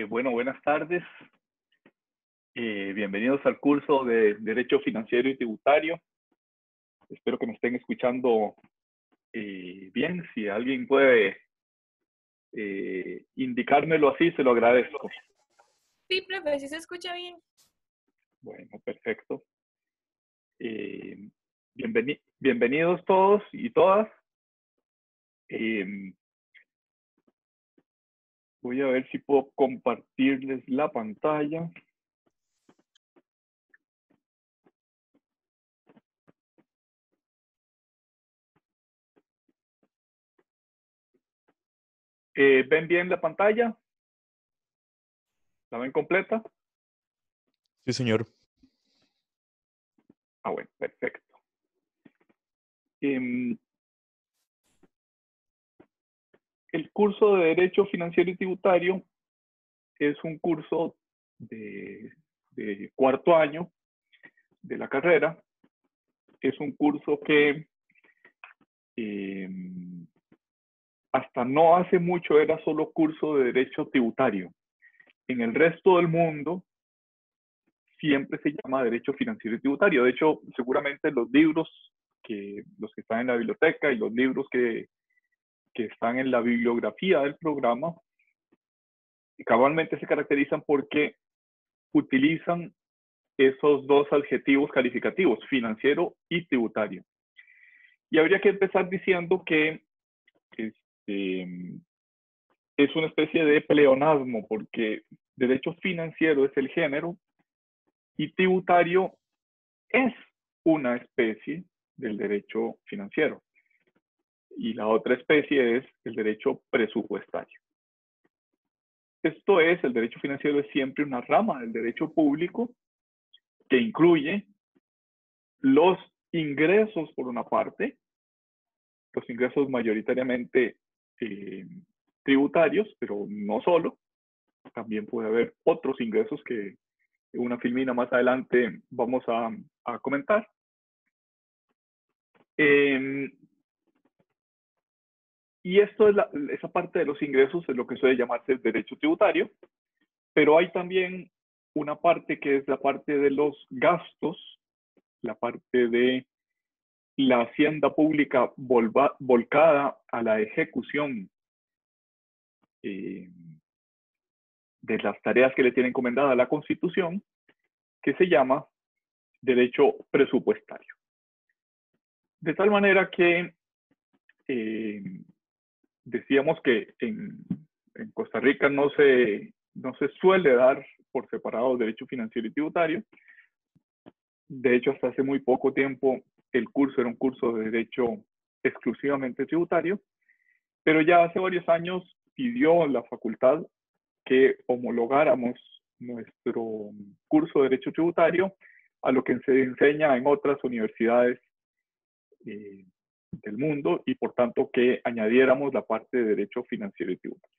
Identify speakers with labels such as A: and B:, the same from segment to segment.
A: Bueno, buenas tardes. Bienvenidos al curso de Derecho Financiero y Tributario. Espero que me estén escuchando bien. Si alguien puede indicármelo así, se lo agradezco.
B: Sí, profe, sí se escucha bien.
A: Bueno, perfecto. Bienvenidos todos y todas. Voy a ver si puedo compartirles la pantalla. ¿Ven bien la pantalla? ¿La ven completa?
C: Sí, señor.
A: Ah, bueno, perfecto. El curso de Derecho Financiero y Tributario es un curso de cuarto año de la carrera. Es un curso que hasta no hace mucho era solo curso de Derecho Tributario. En el resto del mundo siempre se llama Derecho Financiero y Tributario. De hecho, seguramente los libros, los que están en la biblioteca y los libros que están en la bibliografía del programa, cabalmente se caracterizan porque utilizan esos dos adjetivos calificativos, financiero y tributario. Y habría que empezar diciendo que es una especie de pleonasmo, porque derecho financiero es el género y tributario es una especie del derecho financiero. Y la otra especie es el derecho presupuestario. Esto es, el derecho financiero es siempre una rama del derecho público que incluye los ingresos por una parte, los ingresos mayoritariamente tributarios, pero no solo. También puede haber otros ingresos que en una filmina más adelante vamos a comentar. Y esto es esa parte de los ingresos es lo que suele llamarse el derecho tributario, pero hay también una parte que es la parte de los gastos, la parte de la hacienda pública volcada a la ejecución de las tareas que le tiene encomendada la Constitución, que se llama derecho presupuestario. De tal manera que decíamos que en Costa Rica no se suele dar por separado derecho financiero y tributario. De hecho, hasta hace muy poco tiempo el curso era un curso de derecho exclusivamente tributario, pero ya hace varios años pidió la facultad que homologáramos nuestro curso de derecho tributario a lo que se enseña en otras universidades del mundo y por tanto que añadiéramos la parte de derecho financiero y tributario.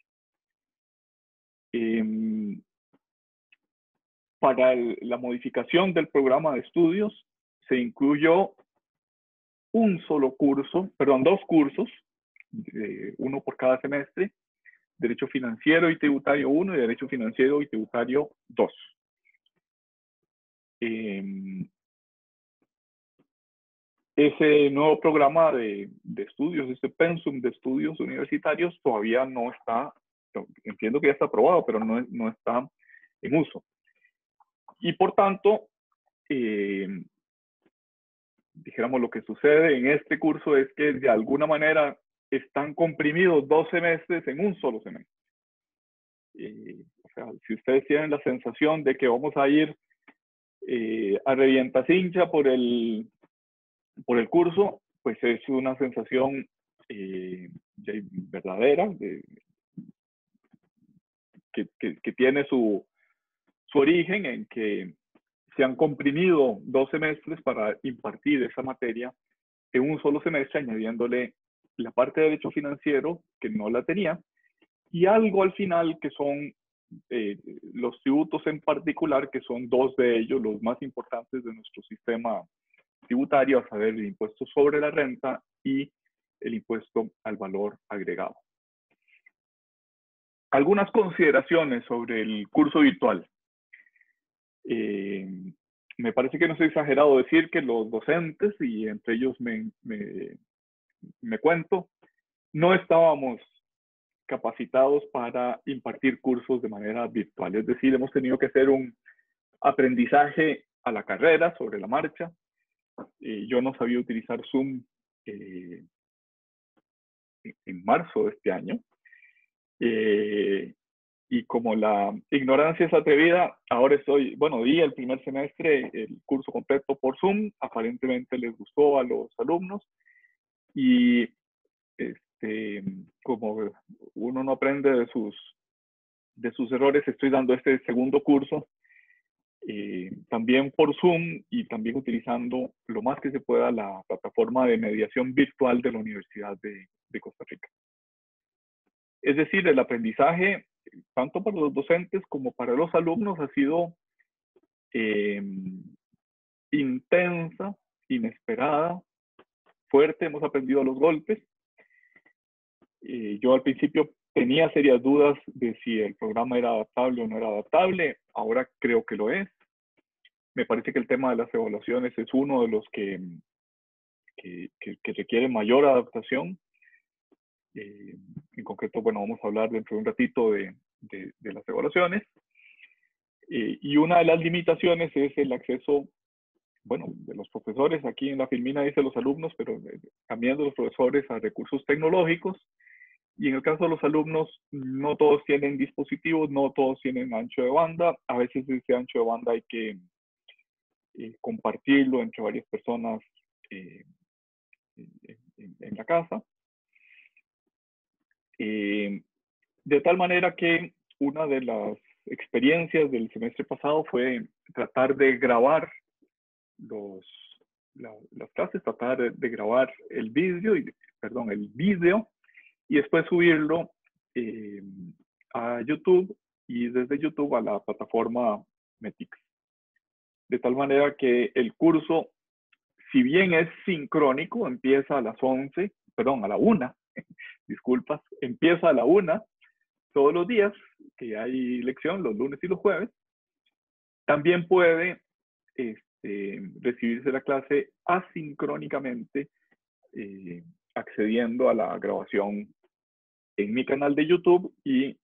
A: Para la modificación del programa de estudios se incluyó dos cursos, uno por cada semestre, Derecho Financiero y Tributario 1 y Derecho Financiero y Tributario 2. Ese nuevo programa de estudios, ese pensum de estudios universitarios todavía no está, entiendo que ya está aprobado, pero no está en uso. Y por tanto, dijéramos, lo que sucede en este curso es que de alguna manera están comprimidos 2 semestres en un solo semestre. O sea, si ustedes tienen la sensación de que vamos a ir a revientacincha por el curso, pues es una sensación verdadera, que tiene su origen en que se han comprimido 2 semestres para impartir esa materia en un solo semestre, añadiéndole la parte de derecho financiero, que no la tenía, y algo al final que son los tributos en particular, que son 2 de ellos, los más importantes de nuestro sistema tributario, a saber, el impuesto sobre la renta y el impuesto al valor agregado. algunas consideraciones sobre el curso virtual. Me parece que no es exagerado decir que los docentes, y entre ellos me cuento, no estábamos capacitados para impartir cursos de manera virtual. Es decir, hemos tenido que hacer un aprendizaje a la carrera, sobre la marcha. Yo no sabía utilizar Zoom en marzo de este año. Y como la ignorancia es atrevida, ahora di el primer semestre el curso completo por Zoom, aparentemente les gustó a los alumnos, y como uno no aprende de sus errores, estoy dando este segundo curso, también por Zoom y también utilizando lo más que se pueda la plataforma de mediación virtual de la Universidad de Costa Rica. Es decir, el aprendizaje, tanto para los docentes como para los alumnos, ha sido intensa, inesperada, fuerte. Hemos aprendido a los golpes. Yo al principio tenía serias dudas de si el programa era adaptable o no era adaptable. Ahora creo que lo es. Me parece que el tema de las evaluaciones es uno de los que requiere mayor adaptación. En concreto, bueno, vamos a hablar dentro de un ratito de las evaluaciones. Y una de las limitaciones es el acceso, bueno, de los profesores. Aquí en la filmina dice los alumnos, pero también de los profesores, a recursos tecnológicos. Y en el caso de los alumnos, no todos tienen dispositivos, no todos tienen ancho de banda. A veces ese ancho de banda hay que compartirlo entre varias personas en la casa. De tal manera que una de las experiencias del semestre pasado fue tratar de grabar las clases, tratar de grabar el video, y después subirlo a YouTube, y desde YouTube a la plataforma Metix. De tal manera que el curso, si bien es sincrónico, empieza a las 11, perdón, a la 1, disculpas, empieza a la 1 todos los días que hay lección, los lunes y los jueves. También puede recibirse la clase asincrónicamente, accediendo a la grabación en mi canal de YouTube, y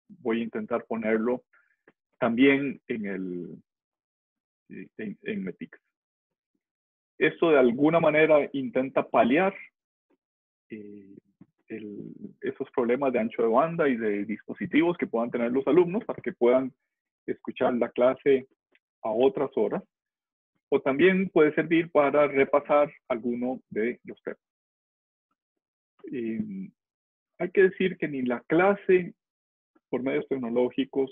A: voy a intentar ponerlo también en Metix. Esto de alguna manera intenta paliar esos problemas de ancho de banda y de dispositivos que puedan tener los alumnos, para que puedan escuchar la clase a otras horas, o también puede servir para repasar alguno de los temas. Hay que decir que ni la clase por medios tecnológicos,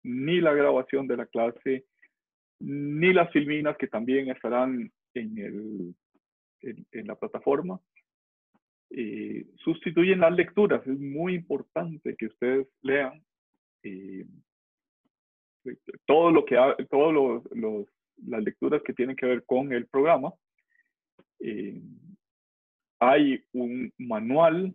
A: ni la grabación de la clase, ni las filminas, que también estarán en la plataforma, sustituyen las lecturas. Es muy importante que ustedes lean las lecturas que tienen que ver con el programa. Hay un manual,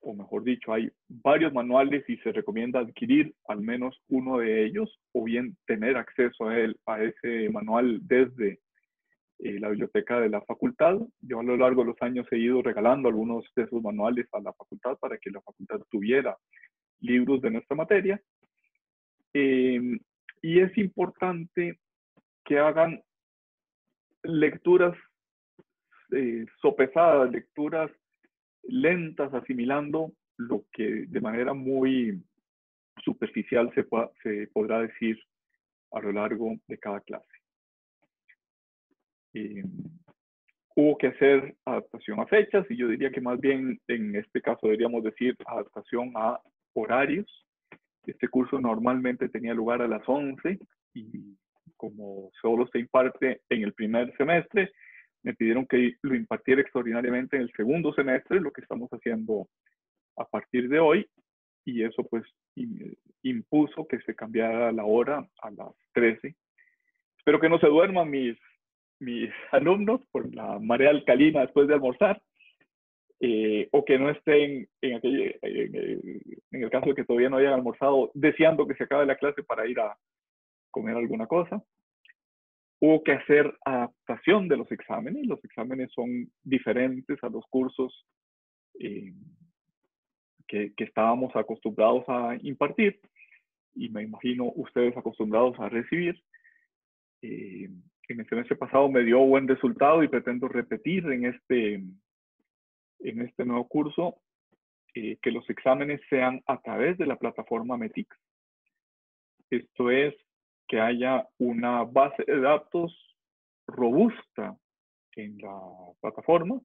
A: o mejor dicho, hay varios manuales, y se recomienda adquirir al menos uno de ellos, o bien tener acceso a ese manual desde la biblioteca de la facultad. Yo a lo largo de los años he ido regalando algunos de esos manuales a la facultad, para que la facultad tuviera libros de nuestra materia. Y es importante que hagan lecturas sopesadas, lecturas lentas, asimilando lo que de manera muy superficial se podrá decir a lo largo de cada clase. Hubo que hacer adaptación a fechas, y yo diría que más bien en este caso deberíamos decir adaptación a horarios. Este curso normalmente tenía lugar a las 11, y como solo se imparte en el primer semestre, me pidieron que lo impartiera extraordinariamente en el segundo semestre, lo que estamos haciendo a partir de hoy, y eso pues impuso que se cambiara la hora a las 13. Espero que no se duerman mis alumnos por la marea alcalina después de almorzar. o que no estén en el caso de que todavía no hayan almorzado, deseando que se acabe la clase para ir a comer alguna cosa. Hubo que hacer adaptación de los exámenes. Los exámenes son diferentes a los cursos que estábamos acostumbrados a impartir, y me imagino ustedes acostumbrados a recibir. En el semestre pasado me dio buen resultado y pretendo repetir en este nuevo curso que los exámenes sean a través de la plataforma METIC. Esto es, que haya una base de datos robusta en la plataforma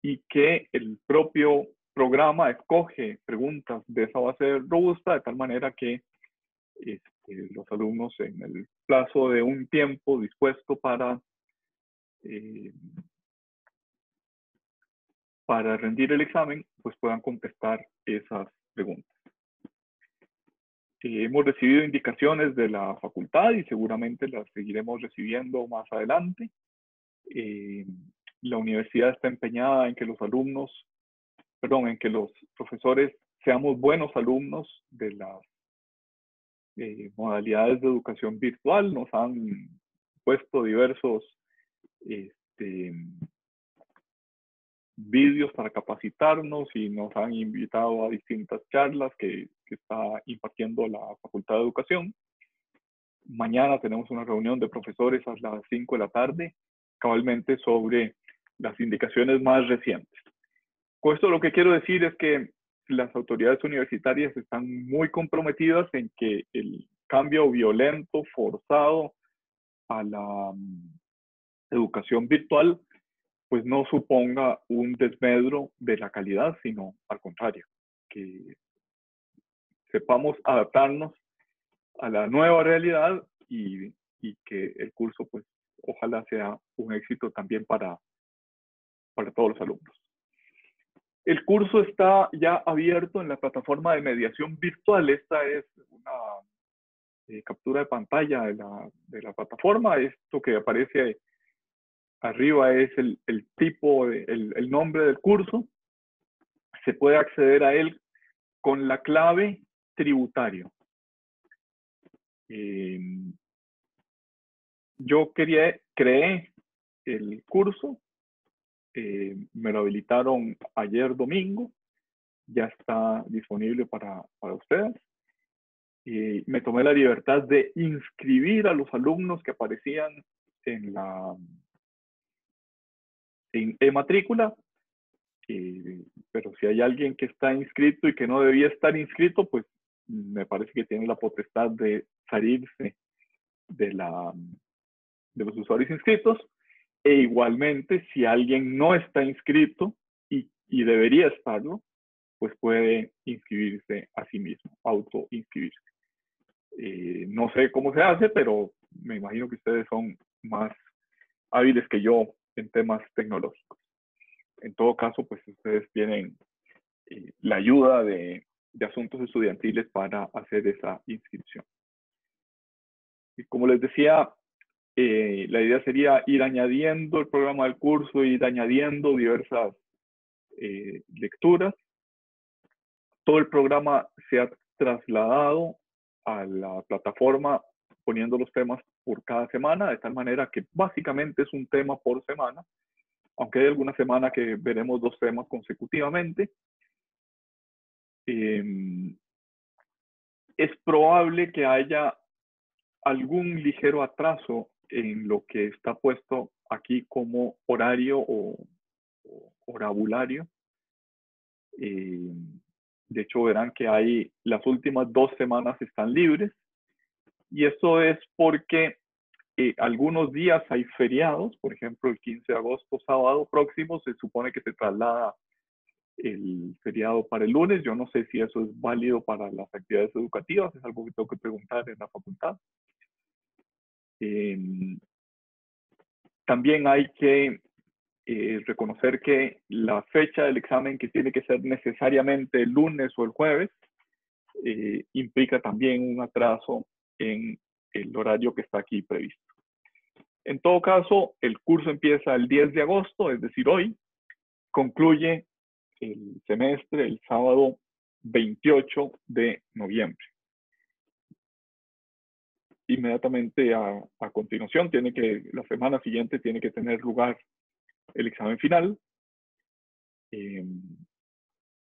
A: y que el propio programa escoge preguntas de esa base robusta de tal manera que los alumnos, en el plazo de un tiempo dispuesto para rendir el examen, pues puedan contestar esas preguntas. Hemos recibido indicaciones de la facultad y seguramente las seguiremos recibiendo más adelante. La universidad está empeñada en que los profesores seamos buenos alumnos de las modalidades de educación virtual. Nos han puesto diversos vídeos para capacitarnos y nos han invitado a distintas charlas que está impartiendo la Facultad de Educación. Mañana tenemos una reunión de profesores a las 5 de la tarde, cabalmente sobre las indicaciones más recientes. Con esto lo que quiero decir es que las autoridades universitarias están muy comprometidas en que el cambio violento, forzado a la educación virtual, pues no suponga un desmedro de la calidad, sino al contrario, que sepamos adaptarnos a la nueva realidad y que el curso, pues, ojalá sea un éxito también para todos los alumnos. El curso está ya abierto en la plataforma de mediación virtual. Esta es una captura de pantalla de la plataforma. Esto que aparece arriba es el tipo, el nombre del curso. Se puede acceder a él con la clave tributario. Yo creé el curso, me lo habilitaron ayer domingo, ya está disponible para ustedes. Me tomé la libertad de inscribir a los alumnos que aparecían en matrícula, pero si hay alguien que está inscrito y que no debía estar inscrito, pues me parece que tiene la potestad de salirse de los usuarios inscritos. E igualmente, si alguien no está inscrito y debería estarlo, pues puede inscribirse a sí mismo, autoinscribirse. No sé cómo se hace, pero me imagino que ustedes son más hábiles que yo en temas tecnológicos. En todo caso, pues ustedes tienen la ayuda de asuntos estudiantiles para hacer esa inscripción. Y como les decía, la idea sería ir añadiendo el programa del curso, ir añadiendo diversas lecturas. Todo el programa se ha trasladado a la plataforma poniendo los temas por cada semana, de tal manera que básicamente es un tema por semana, aunque hay alguna semana que veremos 2 temas consecutivamente. Es probable que haya algún ligero atraso en lo que está puesto aquí como horario o horabulario. De hecho, verán que las últimas 2 semanas están libres, y eso es porque algunos días hay feriados. Por ejemplo, el 15 de agosto, sábado próximo, se supone que se traslada el feriado para el lunes. Yo no sé si eso es válido para las actividades educativas, es algo que tengo que preguntar en la facultad. También hay que reconocer que la fecha del examen, que tiene que ser necesariamente el lunes o el jueves, implica también un atraso en el horario que está aquí previsto. En todo caso, el curso empieza el 10 de agosto, es decir, hoy, concluye el semestre el sábado 28 de noviembre. Inmediatamente a continuación, la semana siguiente tiene que tener lugar el examen final.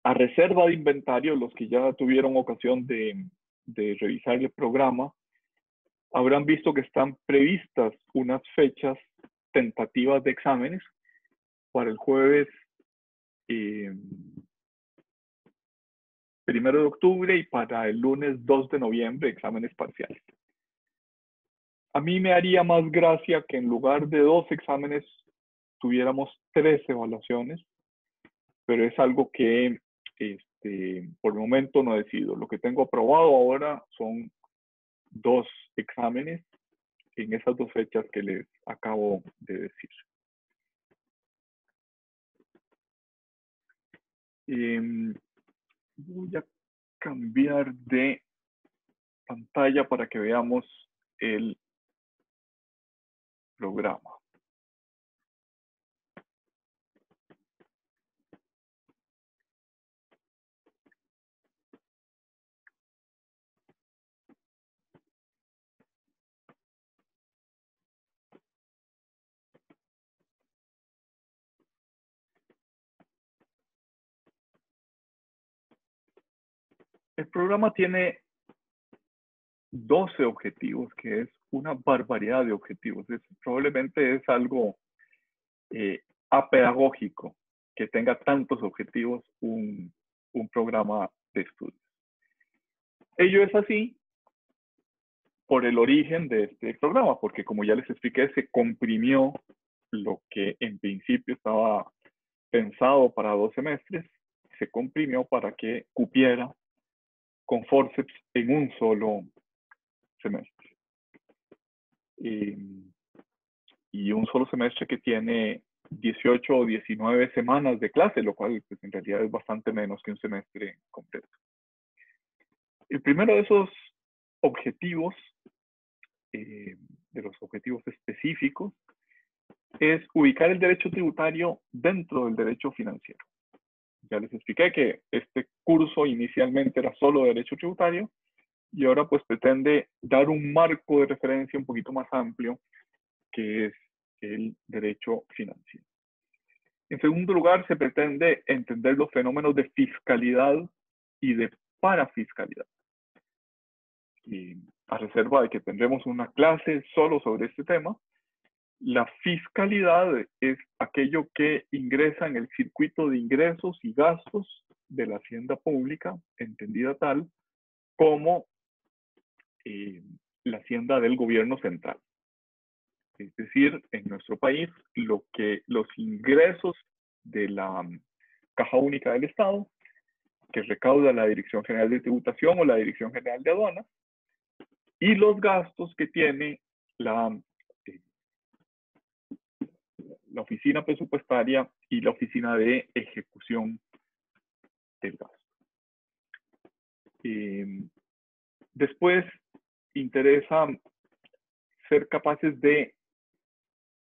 A: A reserva de inventario, los que ya tuvieron ocasión de revisar el programa, habrán visto que están previstas unas fechas tentativas de exámenes para el jueves 1 de octubre y para el lunes 2 de noviembre, exámenes parciales. A mí me haría más gracia que en lugar de 2 exámenes tuviéramos 3 evaluaciones, pero es algo que por el momento no decido. Lo que tengo aprobado ahora son 2 exámenes en esas 2 fechas que les acabo de decir. Voy a cambiar de pantalla para que veamos el programa. El programa tiene 12 objetivos, que es una barbaridad de objetivos. Probablemente es algo apedagógico que tenga tantos objetivos un programa de estudios. Ello es así por el origen de este programa, porque como ya les expliqué, se comprimió lo que en principio estaba pensado para 2 semestres, se comprimió para que cupiera con forceps en un solo semestre. Y un solo semestre que tiene 18 o 19 semanas de clase, lo cual pues, en realidad es bastante menos que un semestre completo. El primero de esos objetivos, de los objetivos específicos, es ubicar el derecho tributario dentro del derecho financiero. Ya les expliqué que este curso inicialmente era solo derecho tributario y ahora pues pretende dar un marco de referencia un poquito más amplio, que es el derecho financiero. En segundo lugar, se pretende entender los fenómenos de fiscalidad y de parafiscalidad. Y a reserva de que tendremos una clase solo sobre este tema, la fiscalidad es aquello que ingresa en el circuito de ingresos y gastos de la hacienda pública, entendida tal como la hacienda del gobierno central. Es decir, en nuestro país, los ingresos de la Caja Única del Estado, que recauda la Dirección General de Tributación o la Dirección General de Aduanas, y los gastos que tiene la oficina presupuestaria y la oficina de ejecución del gasto. Después, interesa ser capaces de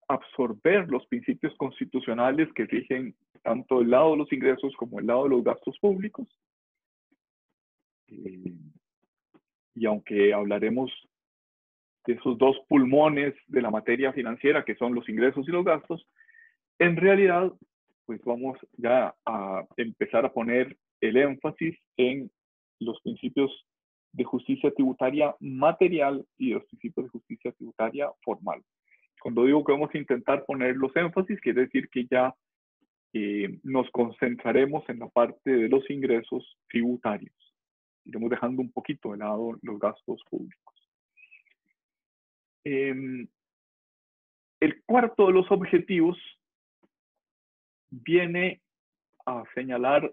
A: absorber los principios constitucionales que rigen tanto el lado de los ingresos como el lado de los gastos públicos. Y aunque hablaremos de esos 2 pulmones de la materia financiera, que son los ingresos y los gastos, en realidad, pues vamos ya a empezar a poner el énfasis en los principios de justicia tributaria material y los principios de justicia tributaria formal. Cuando digo que vamos a intentar poner los énfasis, quiere decir que ya nos concentraremos en la parte de los ingresos tributarios. Iremos dejando un poquito de lado los gastos públicos. El cuarto de los objetivos viene a señalar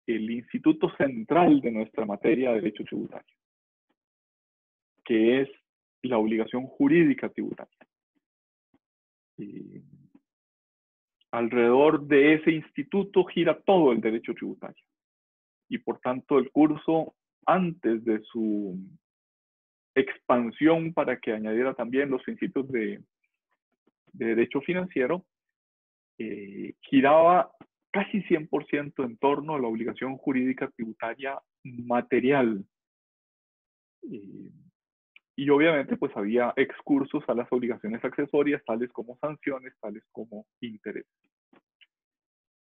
A: el instituto central de nuestra materia de derecho tributario, que es la obligación jurídica tributaria. Alrededor de ese instituto gira todo el derecho tributario. Y por tanto el curso, antes de su expansión para que añadiera también los principios de derecho financiero, giraba casi 100% en torno a la obligación jurídica tributaria material. Y obviamente pues había excursos a las obligaciones accesorias, tales como sanciones, tales como intereses.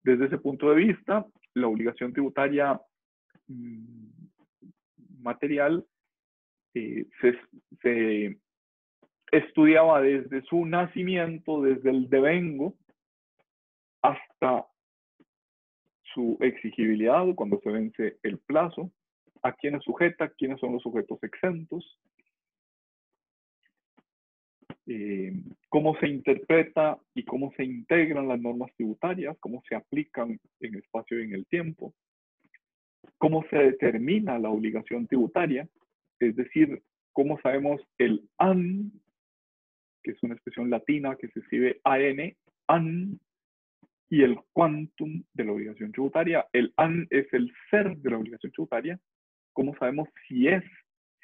A: Desde ese punto de vista, la obligación tributaria material se estudiaba desde su nacimiento, desde el devengo, hasta su exigibilidad, cuando se vence el plazo, a quiénes sujeta, quiénes son los sujetos exentos, cómo se interpreta y cómo se integran las normas tributarias, cómo se aplican en el espacio y en el tiempo, cómo se determina la obligación tributaria, es decir, cómo sabemos el AN, que es una expresión latina que se escribe AN, y el quantum de la obligación tributaria. El AN es el ser de la obligación tributaria. ¿Cómo sabemos si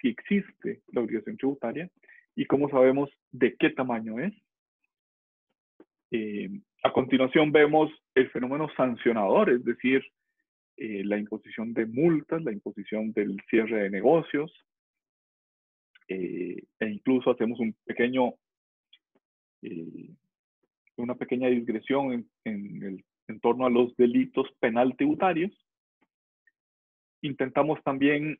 A: existe la obligación tributaria? ¿Y cómo sabemos de qué tamaño es? A continuación vemos el fenómeno sancionador, es decir, la imposición de multas, la imposición del cierre de negocios, e incluso hacemos una pequeña digresión en torno a los delitos penal tributarios. Intentamos también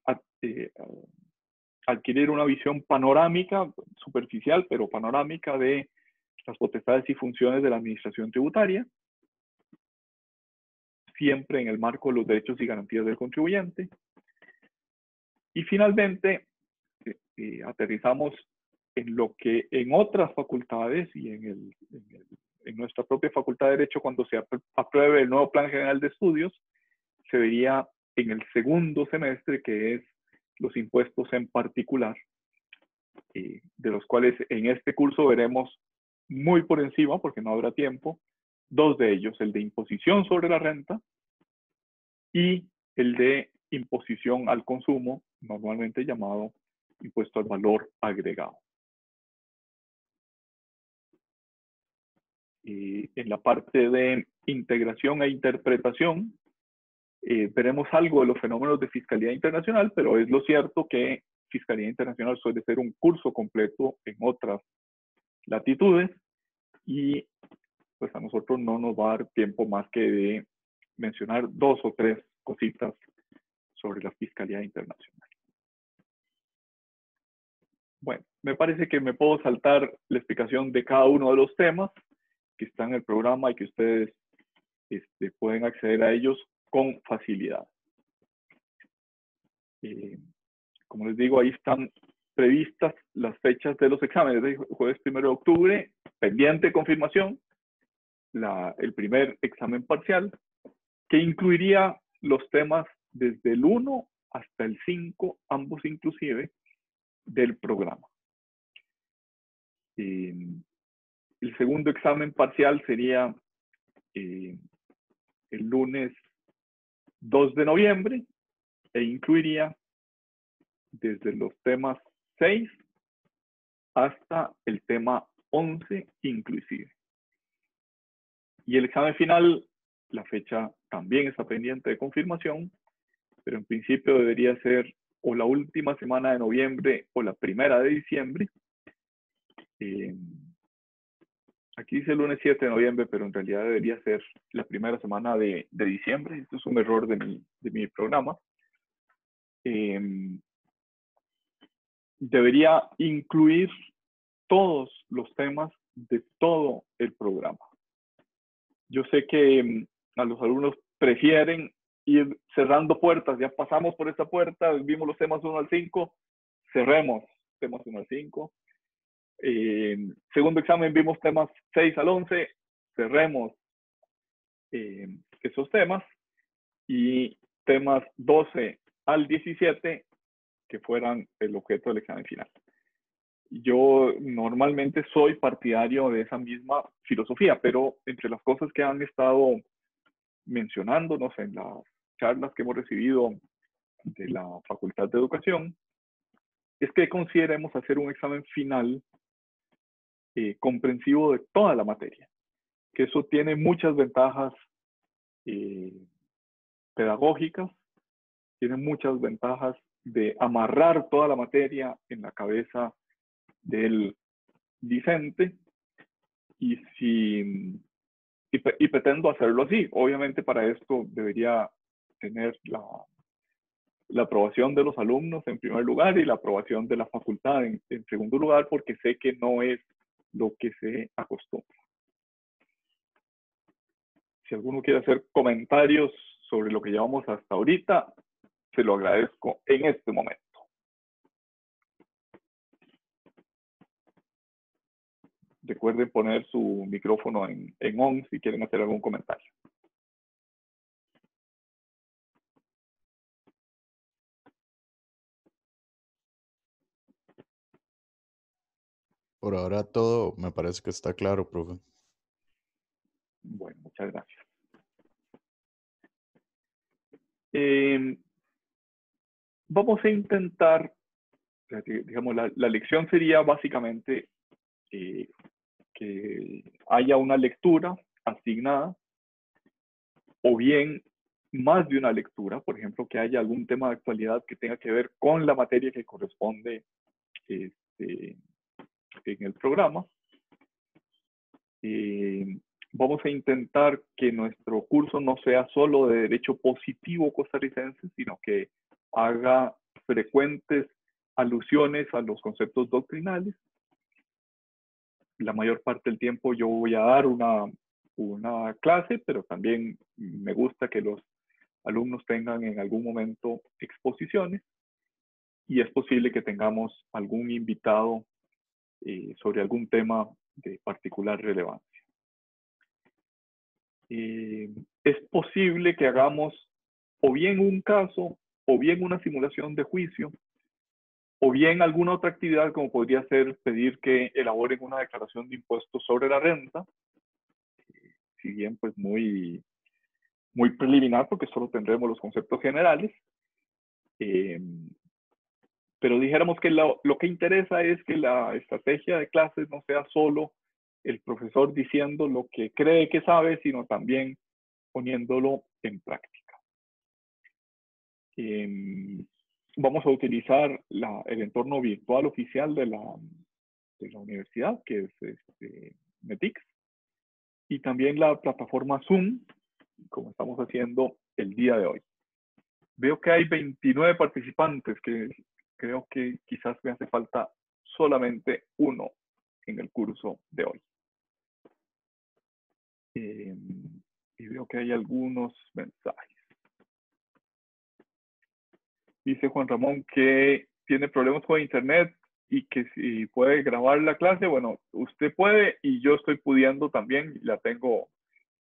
A: adquirir una visión panorámica, superficial, pero panorámica de las potestades y funciones de la administración tributaria, siempre en el marco de los derechos y garantías del contribuyente. Y finalmente, aterrizamos en lo que en otras facultades y en nuestra propia Facultad de Derecho, cuando se apruebe el nuevo Plan General de Estudios, se vería en el segundo semestre, que es los impuestos en particular, de los cuales en este curso veremos muy por encima, porque no habrá tiempo, dos de ellos, el de imposición sobre la renta y el de imposición al consumo, normalmente llamado impuesto al valor agregado. En la parte de integración e interpretación, veremos algo de los fenómenos de fiscalidad internacional, pero es lo cierto que fiscalidad internacional suele ser un curso completo en otras latitudes y pues a nosotros no nos va a dar tiempo más que de mencionar dos o tres cositas sobre la fiscalidad internacional. Bueno, me parece que me puedo saltar la explicación de cada uno de los temas que están en el programa y que ustedes pueden acceder a ellos con facilidad. Como les digo, ahí están previstas las fechas de los exámenes. De jueves 1 de octubre, pendiente de confirmación, el primer examen parcial, que incluiría los temas desde el 1 hasta el 5, ambos inclusive, del programa. El segundo examen parcial sería el lunes 2 de noviembre e incluiría desde los temas 6 hasta el tema 11 inclusive. Y el examen final, la fecha también está pendiente de confirmación, pero en principio debería ser o la última semana de noviembre o la primera de diciembre. Aquí dice el lunes 7 de noviembre, pero en realidad debería ser la primera semana de diciembre. Esto es un error de mi programa. Debería incluir todos los temas de todo el programa. Yo sé que a los alumnos prefieren ir cerrando puertas. Ya pasamos por esta puerta, vimos los temas 1 al 5, cerremos temas 1 al 5. Segundo examen vimos temas 6 al 11, cerremos esos temas, y temas 12 al 17 que fueran el objeto del examen final. Yo normalmente soy partidario de esa misma filosofía, pero entre las cosas que han estado mencionándonos en las charlas que hemos recibido de la Facultad de Educación, es que consideremos hacer un examen final comprensivo de toda la materia. que eso tiene muchas ventajas pedagógicas, tiene muchas ventajas de amarrar toda la materia en la cabeza del discente, y pretendo hacerlo así. Obviamente para esto debería tener la aprobación de los alumnos en primer lugar y la aprobación de la facultad en segundo lugar, porque sé que no es lo que se acostumbra. Si alguno quiere hacer comentarios sobre lo que llevamos hasta ahorita, se lo agradezco en este momento. Recuerden poner su micrófono en on si quieren hacer algún comentario.
C: Por ahora todo me parece que está claro, profe.
A: Bueno, muchas gracias. Vamos a intentar, digamos, la lección sería básicamente que haya una lectura asignada, o bien más de una lectura, por ejemplo, que haya algún tema de actualidad que tenga que ver con la materia que corresponde en el programa. Vamos a intentar que nuestro curso no sea solo de derecho positivo costarricense, sino que haga frecuentes alusiones a los conceptos doctrinales. La mayor parte del tiempo yo voy a dar una clase, pero también me gusta que los alumnos tengan en algún momento exposiciones, y es posible que tengamos algún invitado sobre algún tema de particular relevancia. Es posible que hagamos o bien un caso, o bien una simulación de juicio, o bien alguna otra actividad, como podría ser pedir que elaboren una declaración de impuestos sobre la renta, si bien pues muy preliminar, porque solo tendremos los conceptos generales. Pero dijéramos que lo que interesa es que la estrategia de clases no sea solo el profesor diciendo lo que cree que sabe, sino también poniéndolo en práctica. Vamos a utilizar el entorno virtual oficial de la universidad, que es METIX, y también la plataforma Zoom, como estamos haciendo el día de hoy. Veo que hay 29 participantes, que creo que quizás me hace falta solamente uno en el curso de hoy. Y veo que hay algunos mensajes. Dice Juan Ramón que tiene problemas con internet y que si puede grabar la clase. Bueno, usted puede, y yo estoy pudiendo también. La tengo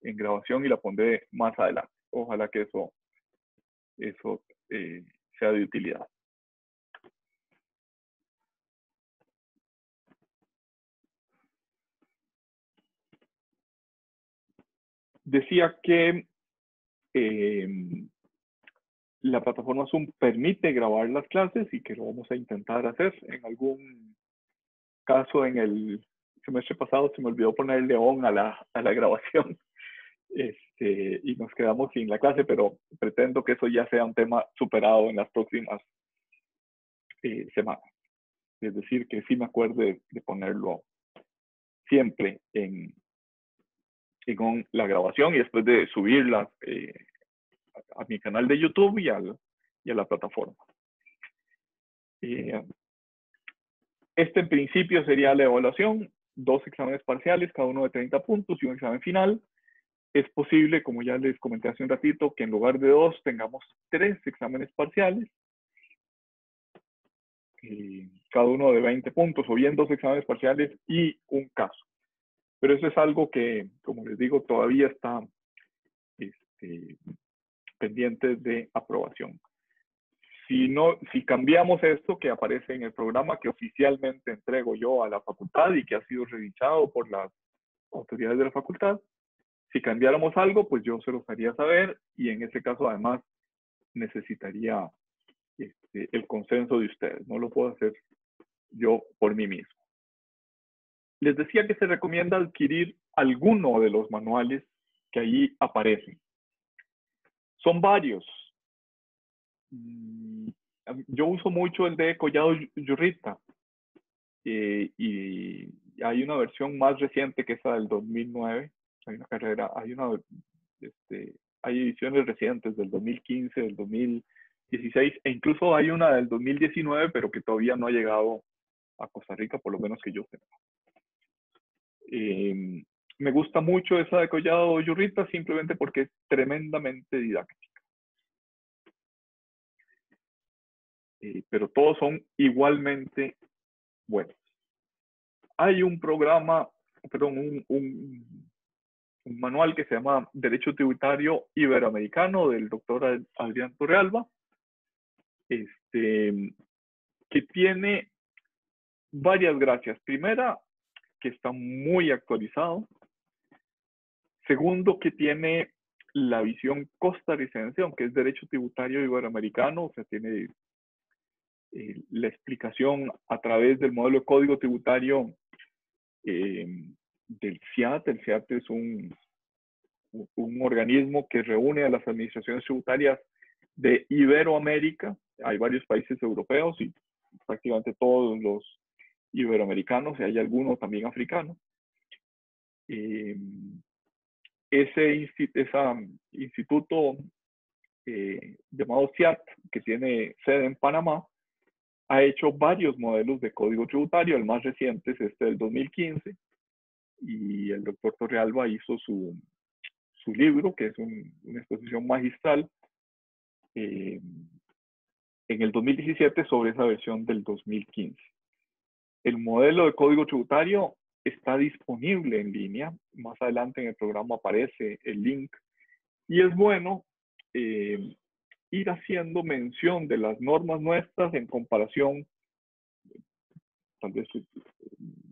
A: en grabación y la pondré más adelante. Ojalá que eso sea de utilidad. Decía que la plataforma Zoom permite grabar las clases y que lo vamos a intentar hacer. En algún caso, en el semestre pasado se me olvidó ponerle on a la grabación y nos quedamos sin la clase, pero pretendo que eso ya sea un tema superado en las próximas semanas. Es decir, que sí me acuerde de ponerlo siempre en on la grabación, y después de subirla a mi canal de YouTube y a la plataforma. Este en principio sería la evaluación: 2 exámenes parciales, cada uno de 30 puntos, y un examen final. Es posible, como ya les comenté hace un ratito, que en lugar de 2 tengamos 3 exámenes parciales, cada uno de 20 puntos, o bien 2 exámenes parciales y un caso. Pero eso es algo que, como les digo, todavía está pendiente de aprobación. Si cambiamos esto que aparece en el programa que oficialmente entrego yo a la facultad y que ha sido revisado por las autoridades de la facultad, si cambiáramos algo, pues yo se los haría saber, y en ese caso además necesitaría el consenso de ustedes. No lo puedo hacer yo por mí mismo. Les decía que se recomienda adquirir alguno de los manuales que ahí aparecen. Son varios. Yo uso mucho el de Collado Yurrita, y hay una versión más reciente que es la del 2009. Hay una carrera, hay ediciones recientes del 2015, del 2016, e incluso hay una del 2019, pero que todavía no ha llegado a Costa Rica, por lo menos que yo sepa. Me gusta mucho esa de Collado Yurrita simplemente porque es tremendamente didáctica. Pero todos son igualmente buenos. Hay un programa, perdón, un manual que se llama Derecho Tributario Iberoamericano del doctor Adrián Torrealba, que tiene varias gracias. Primera, que está muy actualizado. Segundo, que tiene la visión costarricense, aunque es Derecho Tributario Iberoamericano, o sea, tiene la explicación a través del modelo de código tributario del CIAT. El CIAT es un organismo que reúne a las administraciones tributarias de Iberoamérica. Hay varios países europeos y prácticamente todos los iberoamericanos, y hay algunos también africanos. Ese instituto llamado CIAT, que tiene sede en Panamá, ha hecho varios modelos de código tributario. El más reciente es este del 2015, y el doctor Torrealba hizo su libro, que es una exposición magistral, en el 2017 sobre esa versión del 2015. El modelo de código tributario está disponible en línea. Más adelante en el programa aparece el link, y es bueno ir haciendo mención de las normas nuestras en comparación. Tal vez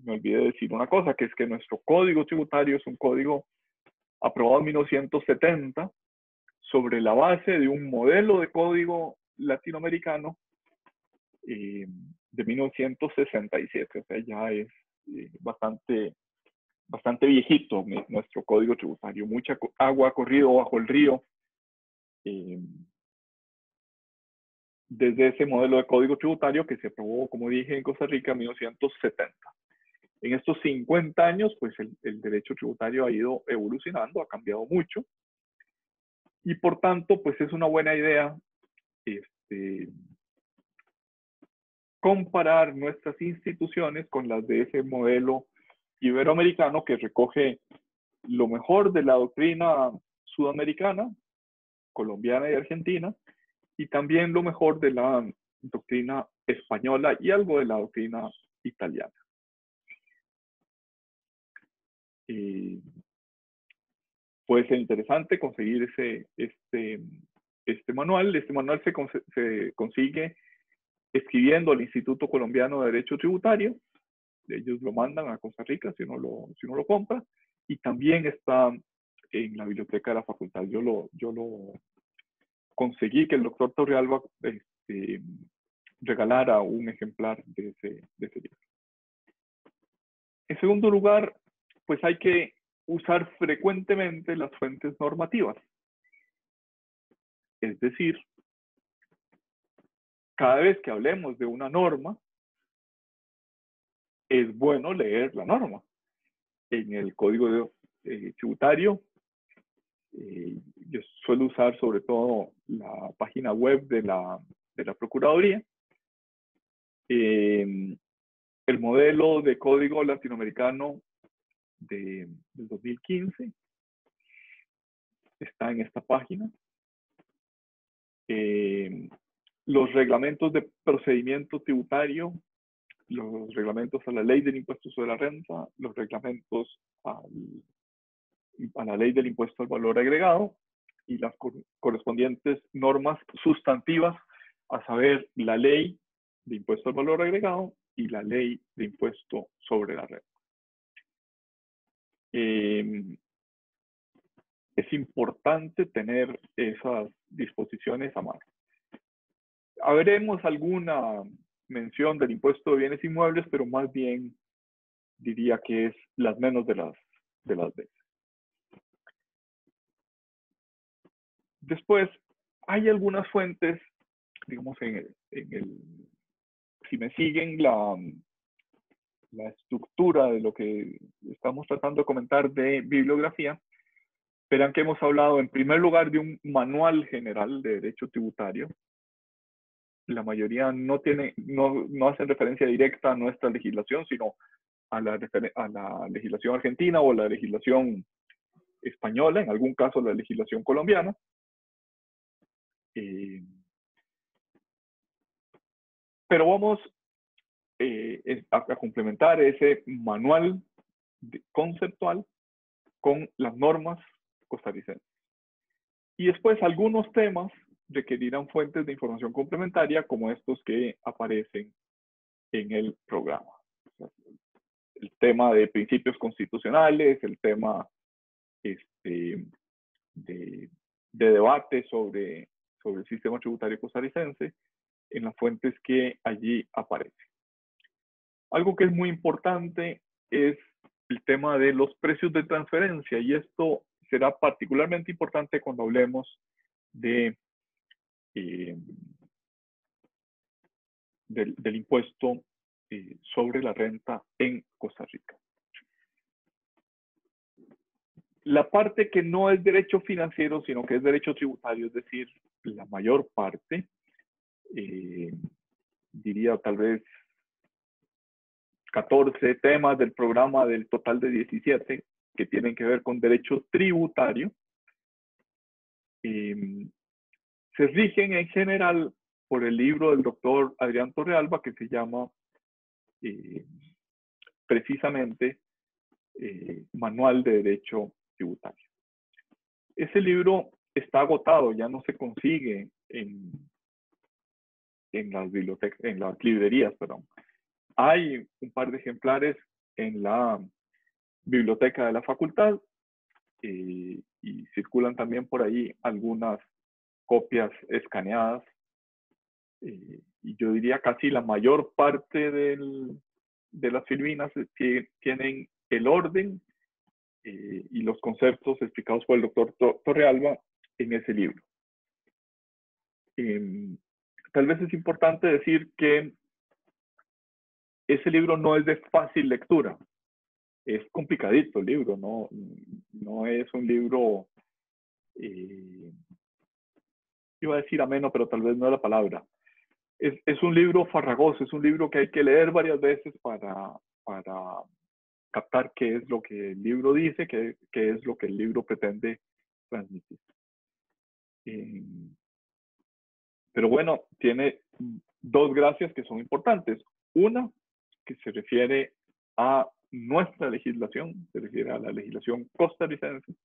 A: me olvidé de decir una cosa, que es que nuestro código tributario es un código aprobado en 1970 sobre la base de un modelo de código latinoamericano de 1967. O sea, ya es bastante viejito nuestro código tributario. Mucha agua ha corrido bajo el río desde ese modelo de código tributario que se aprobó, como dije, en Costa Rica en 1970. En estos 50 años, pues el derecho tributario ha ido evolucionando, ha cambiado mucho, y por tanto, pues es una buena idea comparar nuestras instituciones con las de ese modelo iberoamericano que recoge lo mejor de la doctrina sudamericana, colombiana y argentina, y también lo mejor de la doctrina española y algo de la doctrina italiana. Puede ser interesante conseguir este manual. Este manual se consigue escribiendo al Instituto Colombiano de Derecho Tributario. Ellos lo mandan a Costa Rica si uno lo compra, y también está en la biblioteca de la facultad. Yo lo conseguí que el doctor Torrealba regalara un ejemplar de ese libro. En segundo lugar, pues hay que usar frecuentemente las fuentes normativas. Es decir, cada vez que hablemos de una norma, es bueno leer la norma. En el código tributario, yo suelo usar sobre todo la página web de la Procuraduría. El modelo de código latinoamericano del 2015 está en esta página. Los reglamentos de procedimiento tributario, los reglamentos a la ley del impuesto sobre la renta, los reglamentos a la ley del impuesto al valor agregado, y las correspondientes normas sustantivas, a saber, la ley de impuesto al valor agregado y la ley de impuesto sobre la renta. Es importante tener esas disposiciones a mano. Veremos alguna mención del impuesto de bienes inmuebles, pero más bien diría que es las menos de las de las veces. Después, hay algunas fuentes, digamos, si me siguen la estructura de lo que estamos tratando de comentar de bibliografía, verán que hemos hablado en primer lugar de un manual general de derecho tributario. La mayoría no hacen referencia directa a nuestra legislación, sino a la legislación argentina o la legislación española, en algún caso la legislación colombiana. Pero vamos a complementar ese manual conceptual con las normas costarricenses. Y después algunos temas requerirán fuentes de información complementaria como estos que aparecen en el programa. El tema de principios constitucionales, el tema de debate sobre el sistema tributario costarricense en las fuentes que allí aparecen. Algo que es muy importante es el tema de los precios de transferencia, y esto será particularmente importante cuando hablemos del impuesto sobre la renta en Costa Rica. La parte que no es derecho financiero, sino que es derecho tributario, es decir, la mayor parte, diría tal vez 14 temas del programa del total de 17 que tienen que ver con derecho tributario, se rigen en general por el libro del doctor Adrián Torrealba, que se llama precisamente Manual de Derecho Tributario. Ese libro está agotado, ya no se consigue en las bibliotecas, en las librerías, perdón. Hay un par de ejemplares en la biblioteca de la facultad y circulan también por ahí algunas copias escaneadas. Y yo diría casi la mayor parte de las filminas tienen el orden y los conceptos explicados por el doctor Torrealba en ese libro. Tal vez es importante decir que ese libro no es de fácil lectura. Es complicadito el libro, no es un libro, iba a decir ameno, pero tal vez no es la palabra. Es un libro farragoso, es un libro que hay que leer varias veces para captar qué es lo que el libro dice, qué es lo que el libro pretende transmitir. Pero bueno, tiene dos gracias que son importantes. Una, que se refiere a nuestra legislación, se refiere a la legislación costarricense,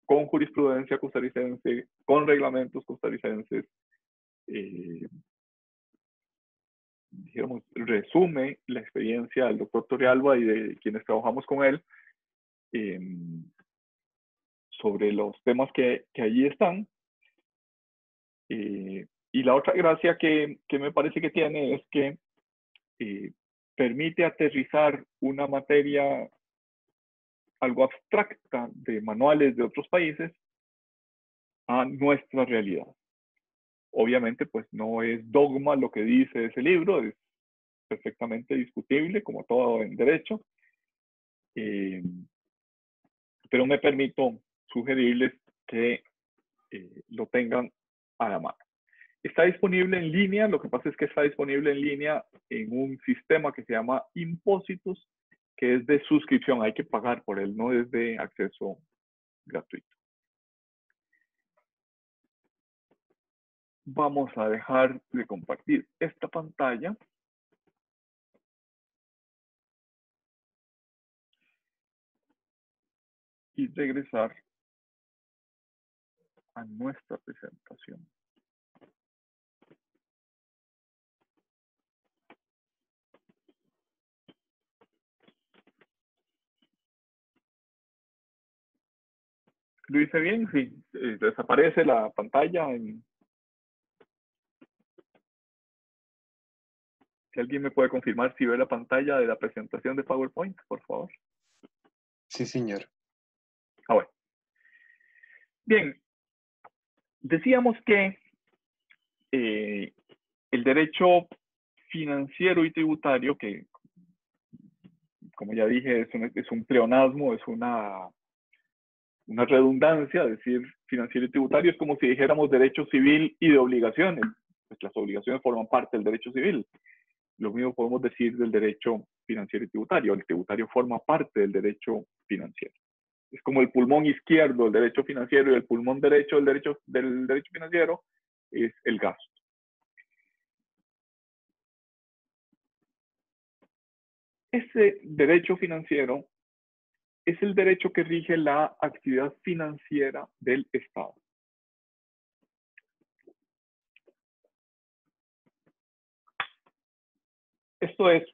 A: con jurisprudencia costarricense, con reglamentos costarricenses, dijéramos, resume la experiencia del doctor Torrealba y de quienes trabajamos con él sobre los temas que allí están. Y la otra gracia que me parece que tiene es que permite aterrizar una materia algo abstracta de manuales de otros países a nuestra realidad. Obviamente, pues no es dogma lo que dice ese libro, es perfectamente discutible, como todo en derecho, pero me permito sugerirles que lo tengan a la mano. Está disponible en línea, lo que pasa es que está disponible en línea en un sistema que se llama Impósitos, que es de suscripción, hay que pagar por él, no es de acceso gratuito. Vamos a dejar de compartir esta pantalla. Y regresar a nuestra presentación. ¿Lo hice bien? Sí, desaparece la pantalla. Si alguien me puede confirmar si ve la pantalla de la presentación de PowerPoint, por favor.
D: Sí, señor.
A: Ah, bueno. Bien, decíamos que el derecho financiero y tributario, que como ya dije, es un pleonasmo, es una redundancia, decir financiero y tributario, es como si dijéramos derecho civil y de obligaciones. Pues las obligaciones forman parte del derecho civil. Lo mismo podemos decir del derecho financiero y tributario. El tributario forma parte del derecho financiero. Es como el pulmón izquierdo del derecho financiero y el pulmón derecho del derecho financiero es el gasto. Ese derecho financiero es el derecho que rige la actividad financiera del Estado. Esto es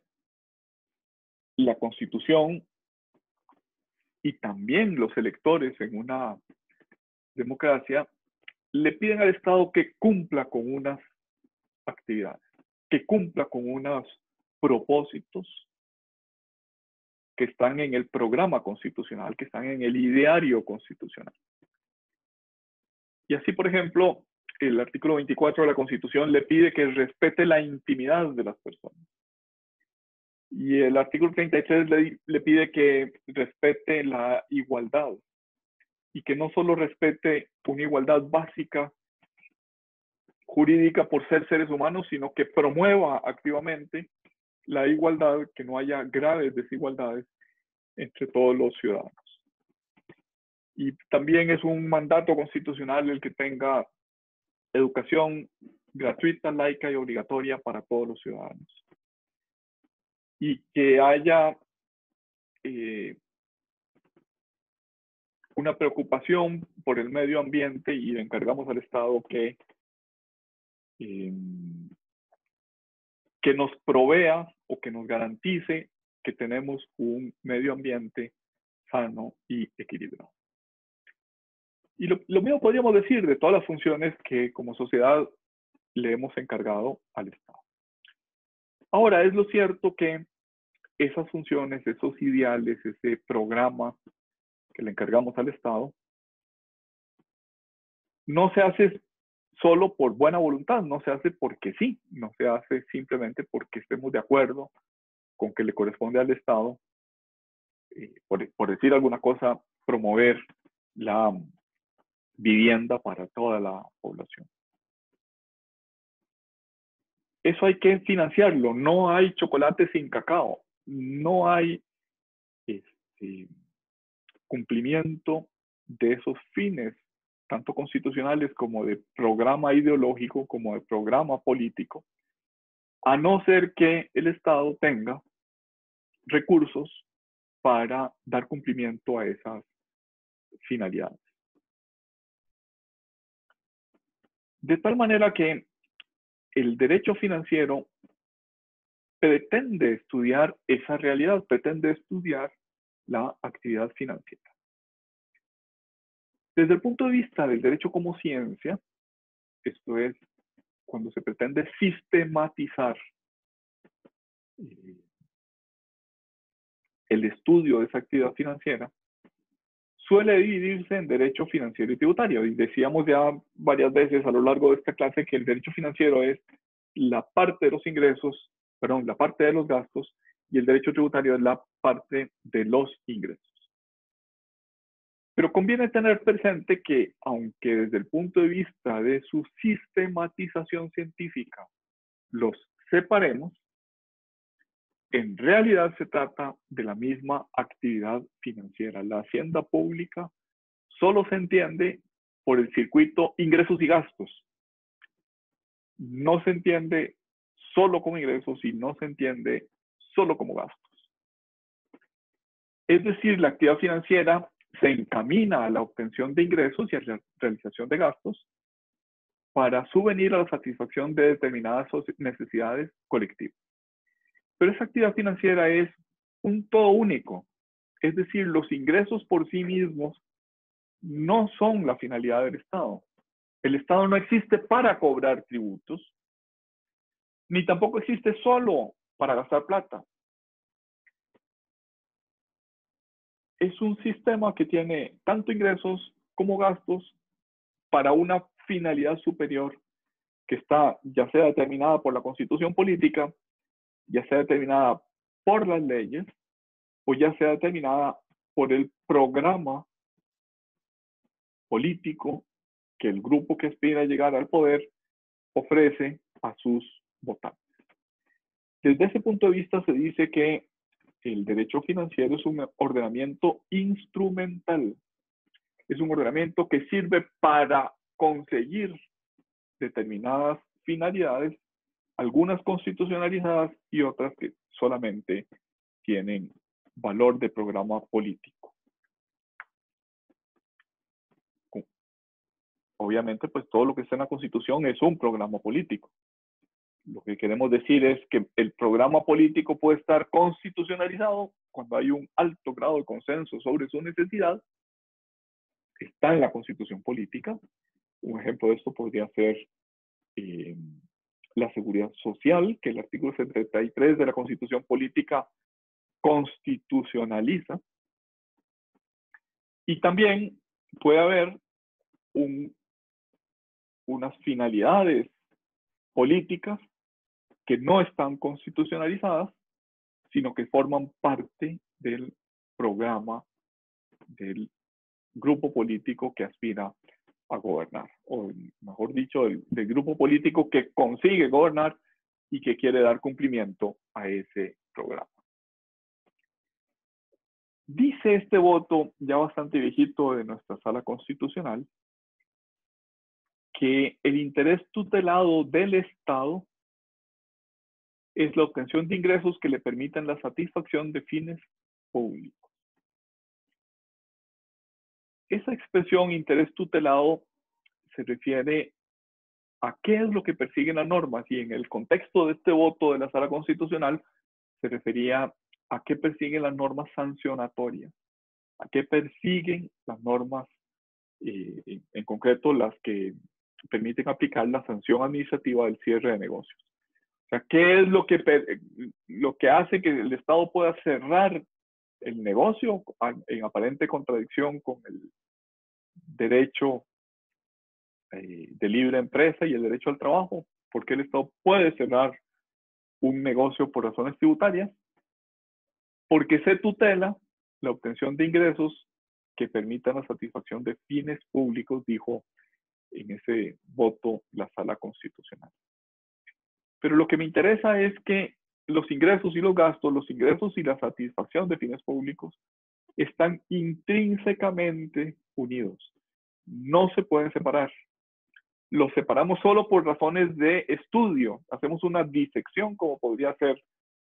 A: la Constitución y también los electores en una democracia le piden al Estado que cumpla con unas actividades, que cumpla con unos propósitos que están en el programa constitucional, que están en el ideario constitucional. Y así, por ejemplo, el artículo 24 de la Constitución le pide que respete la intimidad de las personas. Y el artículo 33 le pide que respete la igualdad y que no solo respete una igualdad básica jurídica por ser seres humanos, sino que promueva activamente la igualdad, que no haya graves desigualdades entre todos los ciudadanos. Y también es un mandato constitucional el que tenga educación gratuita, laica y obligatoria para todos los ciudadanos. Y que haya una preocupación por el medio ambiente y le encargamos al Estado que nos provea o que nos garantice que tenemos un medio ambiente sano y equilibrado. Y lo mismo podríamos decir de todas las funciones que como sociedad le hemos encargado al Estado. Ahora, es lo cierto que esas funciones, esos ideales, ese programa que le encargamos al Estado, no se hace solo por buena voluntad, no se hace porque sí, no se hace simplemente porque estemos de acuerdo con que le corresponde al Estado, por decir alguna cosa, promover la vivienda para toda la población. Eso hay que financiarlo, no hay chocolate sin cacao, no hay cumplimiento de esos fines, tanto constitucionales como de programa ideológico, como de programa político, a no ser que el Estado tenga recursos para dar cumplimiento a esas finalidades. De tal manera que el derecho financiero pretende estudiar esa realidad, pretende estudiar la actividad financiera. Desde el punto de vista del derecho como ciencia, esto es cuando se pretende sistematizar el estudio de esa actividad financiera, suele dividirse en derecho financiero y tributario. Y decíamos ya varias veces a lo largo de esta clase que el derecho financiero es la parte de los ingresos, perdón, la parte de los gastos, y el derecho tributario es la parte de los ingresos. Pero conviene tener presente que, aunque desde el punto de vista de su sistematización científica los separemos, en realidad se trata de la misma actividad financiera. La hacienda pública solo se entiende por el circuito ingresos y gastos. No se entiende solo como ingresos y no se entiende solo como gastos. Es decir, la actividad financiera se encamina a la obtención de ingresos y a la realización de gastos para subvenir a la satisfacción de determinadas necesidades colectivas. Pero esa actividad financiera es un todo único. Es decir, los ingresos por sí mismos no son la finalidad del Estado. El Estado no existe para cobrar tributos, ni tampoco existe solo para gastar plata. es un sistema que tiene tanto ingresos como gastos para una finalidad superior que está ya sea determinada por la constitución política, ya sea determinada por las leyes, o ya sea determinada por el programa político que el grupo que aspira a llegar al poder ofrece a sus votantes. Desde ese punto de vista se dice que el derecho financiero es un ordenamiento instrumental, es un ordenamiento que sirve para conseguir determinadas finalidades, algunas constitucionalizadas y otras que solamente tienen valor de programa político. Obviamente, pues todo lo que está en la Constitución es un programa político. Lo que queremos decir es que el programa político puede estar constitucionalizado cuando hay un alto grado de consenso sobre su necesidad. Está en la Constitución política. Un ejemplo de esto podría ser la seguridad social, que el artículo 73 de la Constitución política constitucionaliza. Y también puede haber unas finalidades políticas que no están constitucionalizadas, sino que forman parte del programa del grupo político que aspira a gobernar, o mejor dicho, del grupo político que consigue gobernar y que quiere dar cumplimiento a ese programa. Dice este voto, ya bastante viejito de nuestra sala constitucional, que el interés tutelado del Estado es la obtención de ingresos que le permitan la satisfacción de fines públicos. Esa expresión interés tutelado se refiere a qué es lo que persiguen las normas, y en el contexto de este voto de la Sala Constitucional se refería a qué persiguen las normas sancionatorias, a qué persiguen las normas, en concreto las que permiten aplicar la sanción administrativa del cierre de negocios. O sea, ¿qué es lo que hace que el Estado pueda cerrar el negocio en aparente contradicción con el derecho de libre empresa y el derecho al trabajo? ¿Por qué el Estado puede cerrar un negocio por razones tributarias? Porque se tutela la obtención de ingresos que permitan la satisfacción de fines públicos, dijo en ese voto la Sala Constitucional. Pero lo que me interesa es que los ingresos y los gastos, los ingresos y la satisfacción de fines públicos están intrínsecamente unidos. No se pueden separar. Los separamos solo por razones de estudio. Hacemos una disección, como podría hacer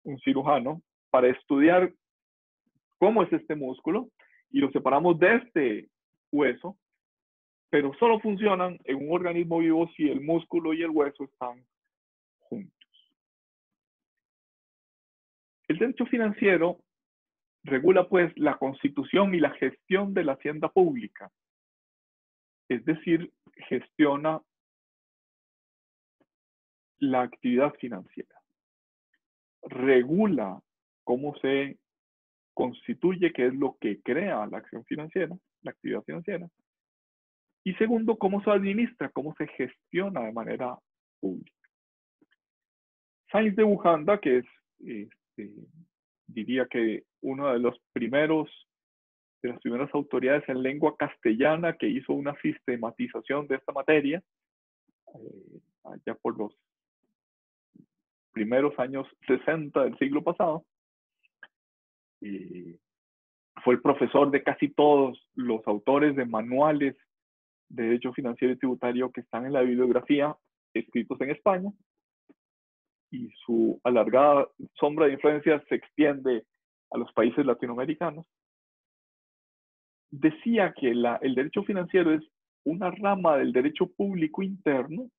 A: un cirujano, para estudiar cómo es este músculo, y lo separamos de este hueso, pero solo funcionan en un organismo vivo si el músculo y el hueso están juntos. El derecho financiero regula pues la constitución y la gestión de la hacienda pública, es decir, gestiona la actividad financiera, regula cómo se constituye, qué es lo que crea la acción financiera, la actividad financiera, y segundo, cómo se administra, cómo se gestiona de manera pública. Sáenz de Bujanda, que es, diría que uno de las primeras autoridades en lengua castellana que hizo una sistematización de esta materia, allá por los primeros años 60 del siglo pasado, fue el profesor de casi todos los autores de manuales de derecho financiero y tributario que están en la bibliografía escritos en España, y su alargada sombra de influencia se extiende a los países latinoamericanos. Decía que el derecho financiero es una rama del derecho público interno,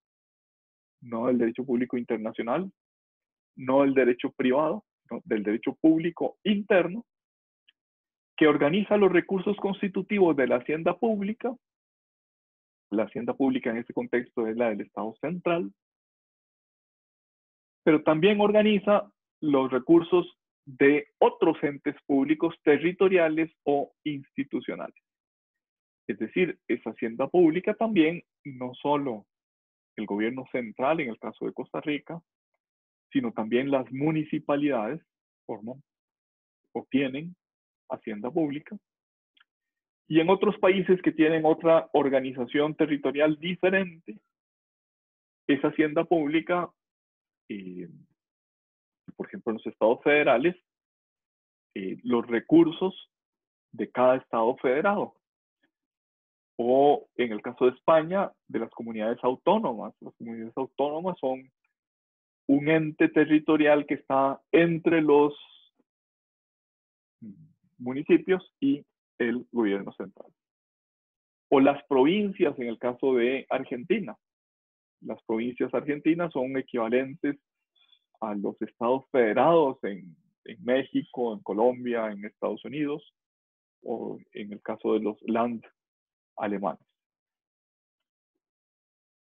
A: no del derecho público internacional, no del derecho privado, no, del derecho público interno, que organiza los recursos constitutivos de la hacienda pública. La hacienda pública en este contexto es la del Estado central, pero también organiza los recursos de otros entes públicos territoriales o institucionales. Es decir, es hacienda pública también, no solo el gobierno central en el caso de Costa Rica, sino también las municipalidades forman o tienen hacienda pública. Y en otros países que tienen otra organización territorial diferente, esa hacienda pública, por ejemplo, en los estados federales, los recursos de cada estado federado. O en el caso de España, de las comunidades autónomas. Las comunidades autónomas son un ente territorial que está entre los municipios y el gobierno central. O las provincias en el caso de Argentina. Las provincias argentinas son equivalentes a los estados federados en México, en Colombia, en Estados Unidos, o en el caso de los Land alemanes.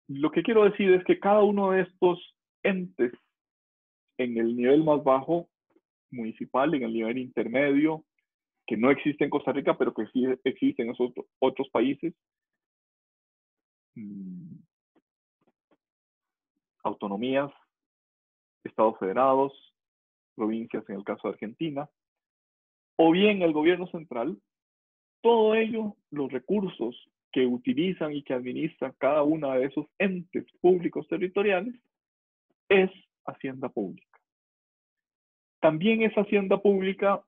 A: Lo que quiero decir es que cada uno de estos entes, en el nivel más bajo, municipal, en el nivel intermedio, que no existe en Costa Rica, pero que sí existe en esos otros países, autonomías, estados federados, provincias en el caso de Argentina, o bien el gobierno central, todo ello, los recursos que utilizan y que administran cada uno de esos entes públicos territoriales, es hacienda pública. También es hacienda pública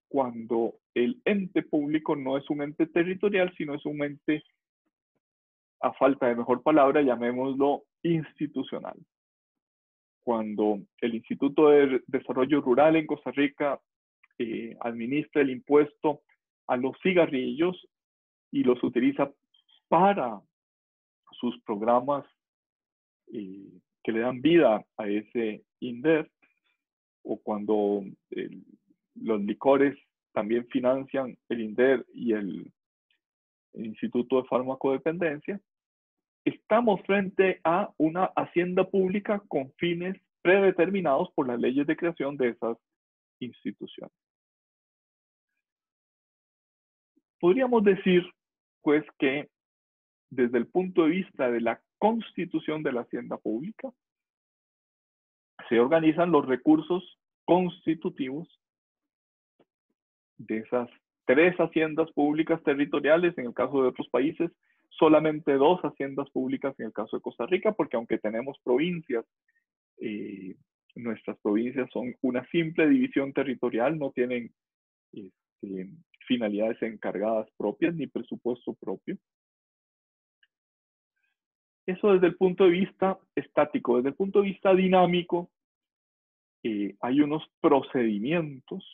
A: cuando el ente público no es un ente territorial, sino es un ente, a falta de mejor palabra, llamémoslo institucional. Cuando el Instituto de Desarrollo Rural en Costa Rica administra el impuesto a los cigarrillos y los utiliza para sus programas que le dan vida a ese INDER, o cuando los licores también financian el INDER y el Instituto de Farmacodependencia, estamos frente a una hacienda pública con fines predeterminados por las leyes de creación de esas instituciones. Podríamos decir, pues, que desde el punto de vista de la constitución de la hacienda pública, se organizan los recursos constitutivos de esas 3 haciendas públicas territoriales. En el caso de otros países, solamente 2 haciendas públicas en el caso de Costa Rica, porque aunque tenemos provincias, nuestras provincias son una simple división territorial, no tienen finalidades encargadas propias ni presupuesto propio. Eso desde el punto de vista estático. Desde el punto de vista dinámico, hay unos procedimientos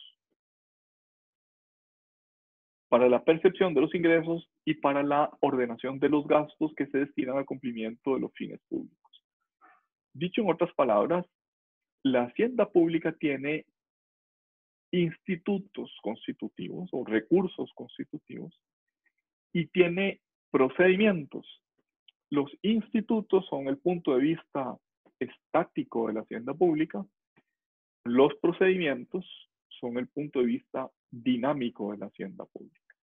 A: para la percepción de los ingresos y para la ordenación de los gastos que se destinan al cumplimiento de los fines públicos. Dicho en otras palabras, la hacienda pública tiene institutos constitutivos o recursos constitutivos y tiene procedimientos. Los institutos son el punto de vista estático de la hacienda pública. Los procedimientos son el punto de vista dinámico de la hacienda pública.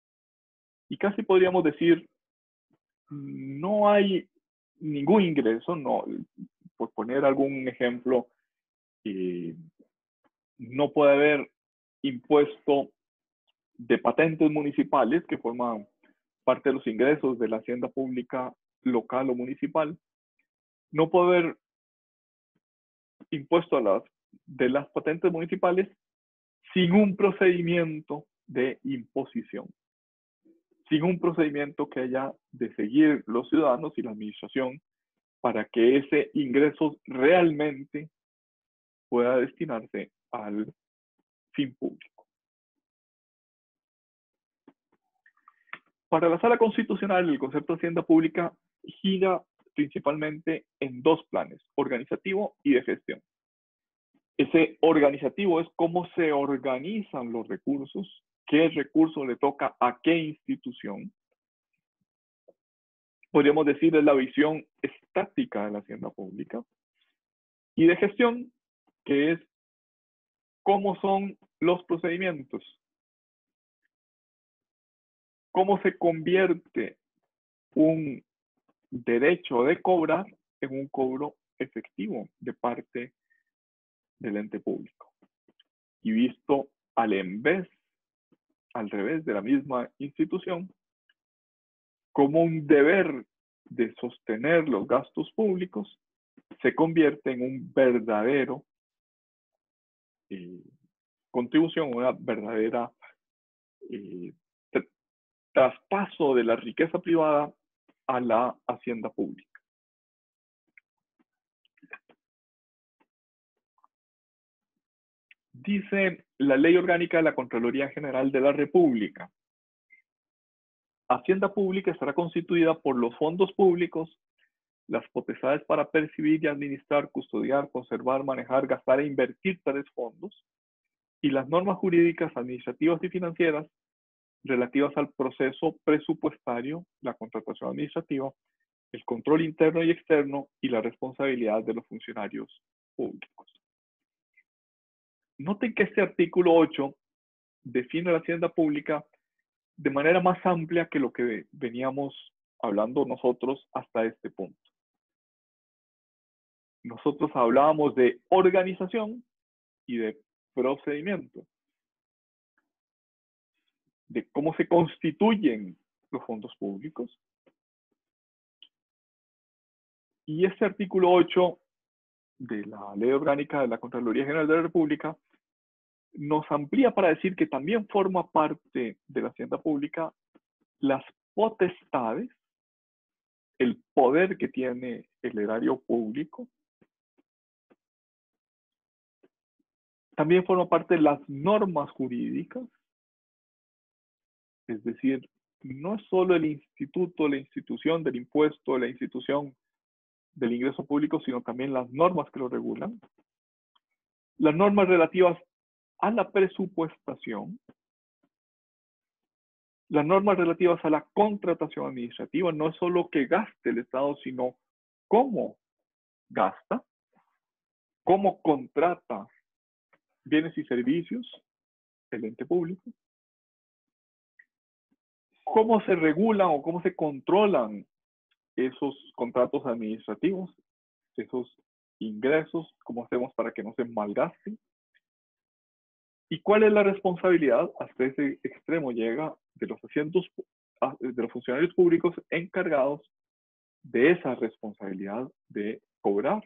A: Y casi podríamos decir, no hay ningún ingreso, no, por poner algún ejemplo, no puede haber impuesto de patentes municipales que forman parte de los ingresos de la hacienda pública local o municipal. No puede haber impuesto de las patentes municipales sin un procedimiento de imposición, sin un procedimiento que haya de seguir los ciudadanos y la administración para que ese ingreso realmente pueda destinarse al fin público. Para la Sala Constitucional, el concepto de hacienda pública gira principalmente en 2 planes, organizativo y de gestión. Ese organizativo es cómo se organizan los recursos, qué recurso le toca a qué institución. Podríamos decir es la visión estática de la hacienda pública. Y de gestión, que es ¿Cómo son los procedimientos? ¿Cómo se convierte un derecho de cobrar en un cobro efectivo de parte del ente público? Y visto al revés de la misma institución, como un deber de sostener los gastos públicos se convierte en un verdadero contribución, una verdadera traspaso de la riqueza privada a la hacienda pública. Dice la Ley Orgánica de la Contraloría General de la República: Hacienda pública estará constituida por los fondos públicos, las potestades para percibir y administrar, custodiar, conservar, manejar, gastar e invertir tales fondos, y las normas jurídicas, administrativas y financieras relativas al proceso presupuestario, la contratación administrativa, el control interno y externo y la responsabilidad de los funcionarios públicos. Noten que este artículo 8 define la hacienda pública de manera más amplia que lo que veníamos hablando nosotros hasta este punto. Nosotros hablábamos de organización y de procedimiento, de cómo se constituyen los fondos públicos. Y este artículo 8 de la Ley Orgánica de la Contraloría General de la República nos amplía para decir que también forma parte de la hacienda pública las potestades, el poder que tiene el erario público. También forma parte de las normas jurídicas, es decir, no es solo el instituto, la institución del impuesto, la institución del ingreso público, sino también las normas que lo regulan. Las normas relativas a la presupuestación, las normas relativas a la contratación administrativa, no es solo que gaste el Estado, sino cómo gasta, cómo contrata bienes y servicios el ente público, cómo se regulan o cómo se controlan esos contratos administrativos, esos ingresos, cómo hacemos para que no se malgasten, y cuál es la responsabilidad, hasta ese extremo llega, de los funcionarios públicos encargados de esa responsabilidad de cobrar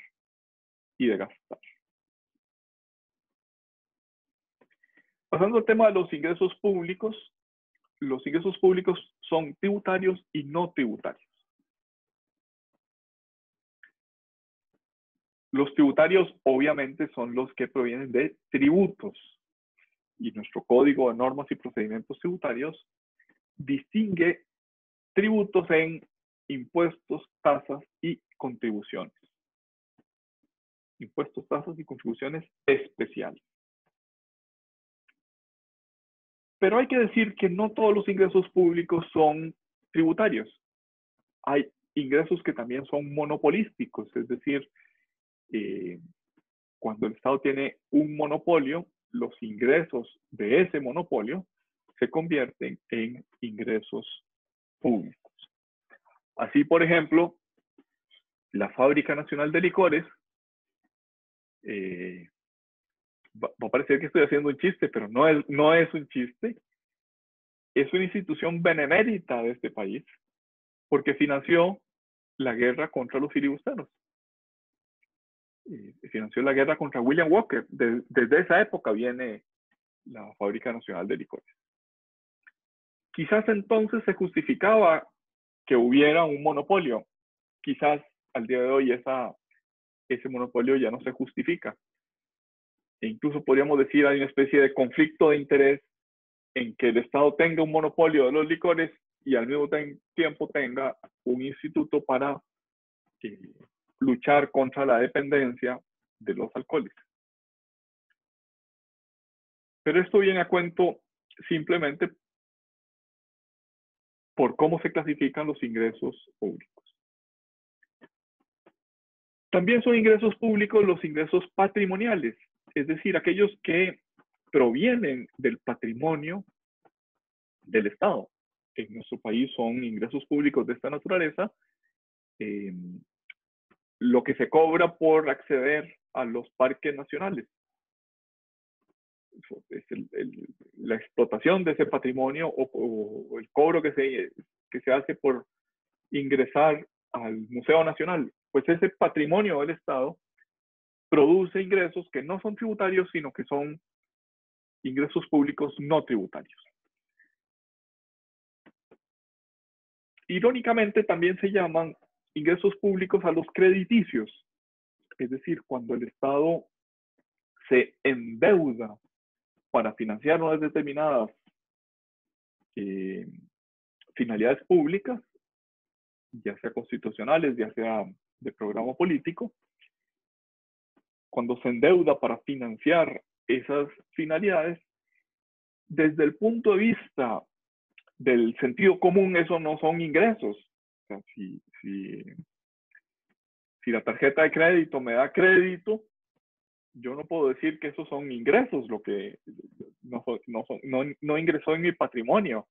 A: y de gastar. Pasando al tema de los ingresos públicos son tributarios y no tributarios. Los tributarios obviamente son los que provienen de tributos, y nuestro Código de Normas y Procedimientos Tributarios distingue tributos en impuestos, tasas y contribuciones. Impuestos, tasas y contribuciones especiales. Pero hay que decir que no todos los ingresos públicos son tributarios. Hay ingresos que también son monopolísticos, es decir, cuando el Estado tiene un monopolio, los ingresos de ese monopolio se convierten en ingresos públicos. Así, por ejemplo, la Fábrica Nacional de Licores, va a parecer que estoy haciendo un chiste, pero no es un chiste, es una institución benemérita de este país, porque financió la guerra contra los filibusteros. Financió la guerra contra William Walker. Desde esa época viene la Fábrica Nacional de Licores. Quizás entonces se justificaba que hubiera un monopolio. Quizás al día de hoy ese monopolio ya no se justifica. E incluso podríamos decir hay una especie de conflicto de interés en que el Estado tenga un monopolio de los licores y al mismo tiempo tenga un instituto para luchar contra la dependencia de los alcoholes. Pero esto viene a cuento simplemente por cómo se clasifican los ingresos públicos. También son ingresos públicos los ingresos patrimoniales, es decir, aquellos que provienen del patrimonio del Estado. En nuestro país son ingresos públicos de esta naturaleza, lo que se cobra por acceder a los parques nacionales. Es la explotación de ese patrimonio o el cobro que se hace por ingresar al Museo Nacional. Pues ese patrimonio del Estado produce ingresos que no son tributarios, sino que son ingresos públicos no tributarios. Irónicamente, también se llaman ingresos públicos a los crediticios, es decir, cuando el Estado se endeuda para financiar unas determinadas finalidades públicas, ya sea constitucionales, ya sea de programa político. Cuando se endeuda para financiar esas finalidades, desde el punto de vista del sentido común, eso no son ingresos. O sea, si la tarjeta de crédito me da crédito, yo no puedo decir que esos son ingresos, lo que no ingresó en mi patrimonio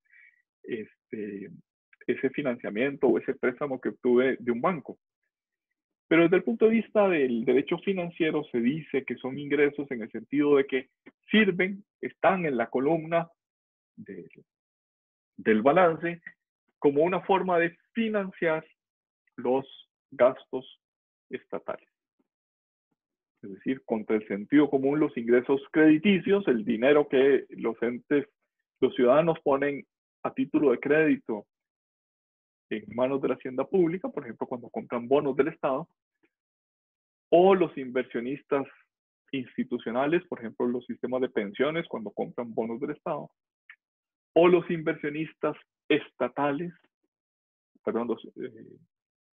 A: ese financiamiento o ese préstamo que obtuve de un banco. Pero desde el punto de vista del derecho financiero se dice que son ingresos en el sentido de que sirven, están en la columna del balance como una forma de financiar los gastos estatales. Es decir, contra el sentido común, los ingresos crediticios, el dinero que los ciudadanos ponen a título de crédito en manos de la hacienda pública, por ejemplo, cuando compran bonos del Estado, o los inversionistas institucionales, por ejemplo, los sistemas de pensiones, cuando compran bonos del Estado, o los inversionistas estatales, perdón, los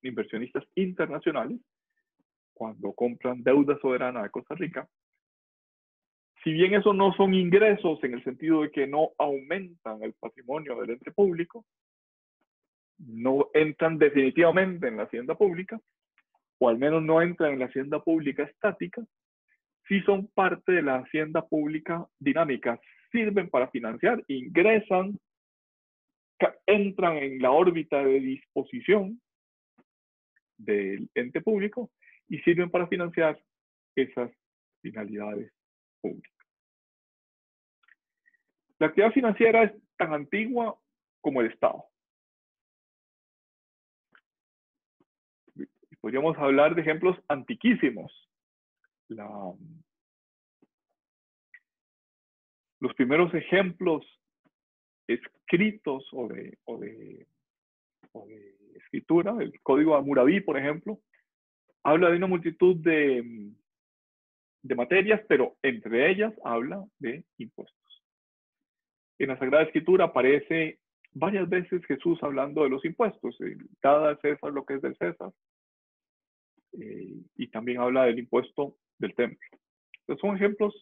A: inversionistas internacionales, cuando compran deuda soberana de Costa Rica. Si bien eso no son ingresos en el sentido de que no aumentan el patrimonio del ente público, no entran definitivamente en la hacienda pública, o al menos no entran en la hacienda pública estática, sí son parte de la hacienda pública dinámica, sirven para financiar, ingresan, entran en la órbita de disposición del ente público y sirven para financiar esas finalidades públicas. La actividad financiera es tan antigua como el Estado. Podríamos hablar de ejemplos antiquísimos. Los primeros ejemplos escritos o de escritura, el Código Hammurabi, por ejemplo, habla de una multitud de materias, pero entre ellas habla de impuestos. En la Sagrada Escritura aparece varias veces Jesús hablando de los impuestos, dada a César lo que es del César, y también habla del impuesto del templo. Entonces son ejemplos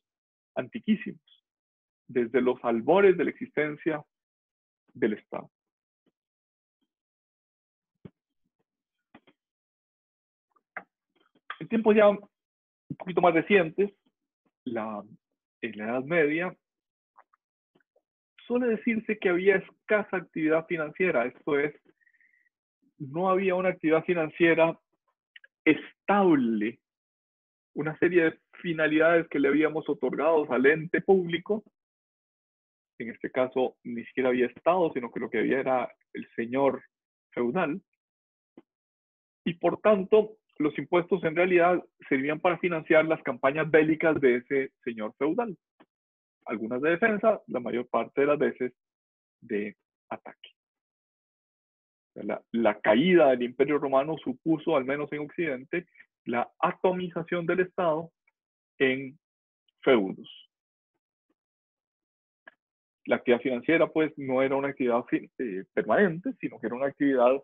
A: antiquísimos, desde los albores de la existencia del Estado. En tiempos ya un poquito más recientes, en la Edad Media, suele decirse que había escasa actividad financiera, esto es, no había una actividad financiera estable, una serie de finalidades que le habíamos otorgado al ente público. En este caso, ni siquiera había Estado, sino que lo que había era el señor feudal. Y por tanto, los impuestos en realidad servían para financiar las campañas bélicas de ese señor feudal. Algunas de defensa, la mayor parte de las veces de ataque. La caída del Imperio Romano supuso, al menos en Occidente, la atomización del Estado en feudos. La actividad financiera, pues, no era una actividad permanente, sino que era una actividad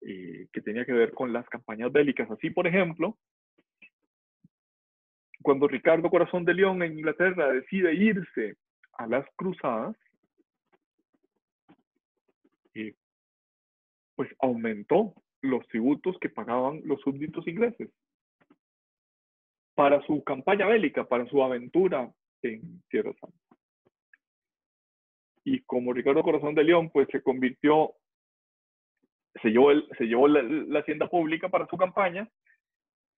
A: que tenía que ver con las campañas bélicas. Así, por ejemplo, cuando Ricardo Corazón de León en Inglaterra decide irse a las cruzadas, pues aumentó los tributos que pagaban los súbditos ingleses para su campaña bélica, para su aventura en Tierra Santa. y como Ricardo Corazón de León, pues se llevó la hacienda pública para su campaña.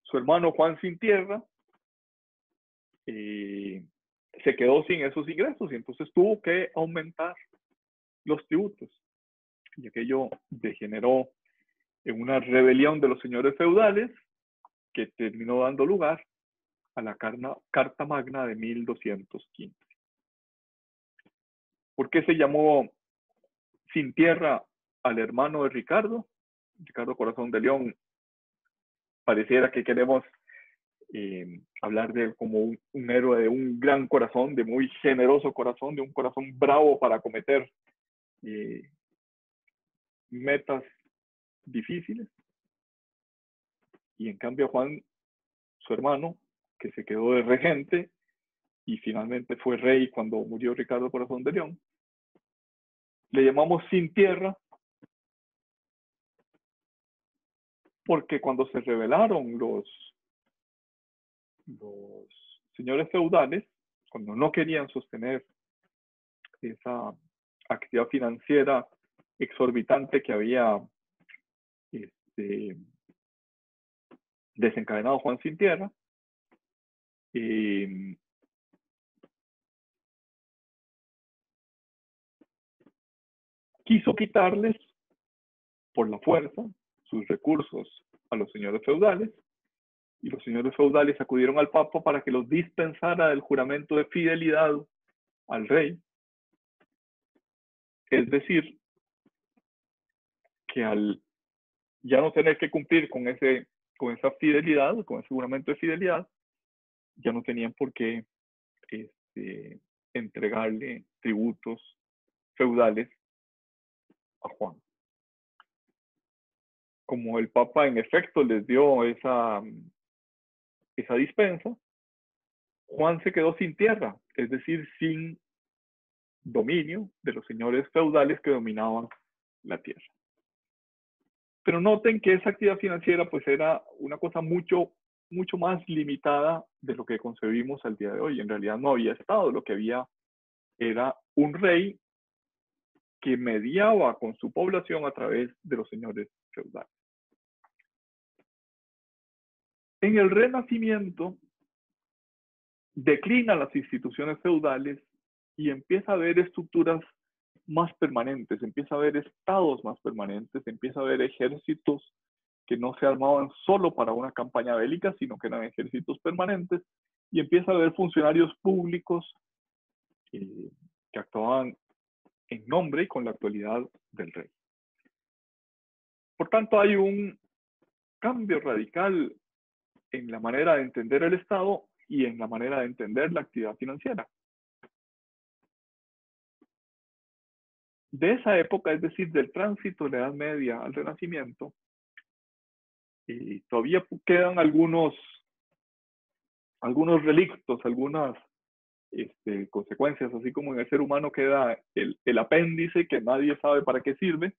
A: Su hermano Juan Sin Tierra se quedó sin esos ingresos y entonces tuvo que aumentar los tributos. Y aquello degeneró en una rebelión de los señores feudales que terminó dando lugar a la Carta Magna de 1215. ¿Por qué se llamó Sin Tierra al hermano de Ricardo? Ricardo Corazón de León, pareciera que queremos hablar de como un héroe de un gran corazón, de muy generoso corazón, de un corazón bravo para acometer metas difíciles. Y en cambio Juan, su hermano, que se quedó de regente y finalmente fue rey cuando murió Ricardo Corazón de León, le llamamos Sin Tierra porque cuando se rebelaron los señores feudales, cuando no querían sostener esa actividad financiera exorbitante que había desencadenado Juan Sin Tierra, quiso quitarles por la fuerza sus recursos a los señores feudales, y los señores feudales acudieron al Papa para que los dispensara del juramento de fidelidad al rey. Es decir, que al ya no tener que cumplir con esa fidelidad, con ese juramento de fidelidad, ya no tenían por qué entregarle tributos feudales a Juan. Como el Papa en efecto les dio esa dispensa, Juan se quedó sin tierra, es decir, sin dominio de los señores feudales que dominaban la tierra. Pero noten que esa actividad financiera pues era una cosa mucho más limitada de lo que concebimos al día de hoy. En realidad no había Estado, lo que había era un rey que mediaba con su población a través de los señores feudales. En el Renacimiento declinan las instituciones feudales y empieza a haber estructuras más permanentes, empieza a haber estados más permanentes, empieza a haber ejércitos que no se armaban solo para una campaña bélica, sino que eran ejércitos permanentes, y empieza a haber funcionarios públicos que actuaban en nombre y con la actualidad del rey. Por tanto, hay un cambio radical en la manera de entender el Estado y en la manera de entender la actividad financiera. De esa época, es decir, del tránsito de la Edad Media al Renacimiento, todavía quedan algunos relictos, algunas consecuencias, así como en el ser humano queda el apéndice que nadie sabe para qué sirve,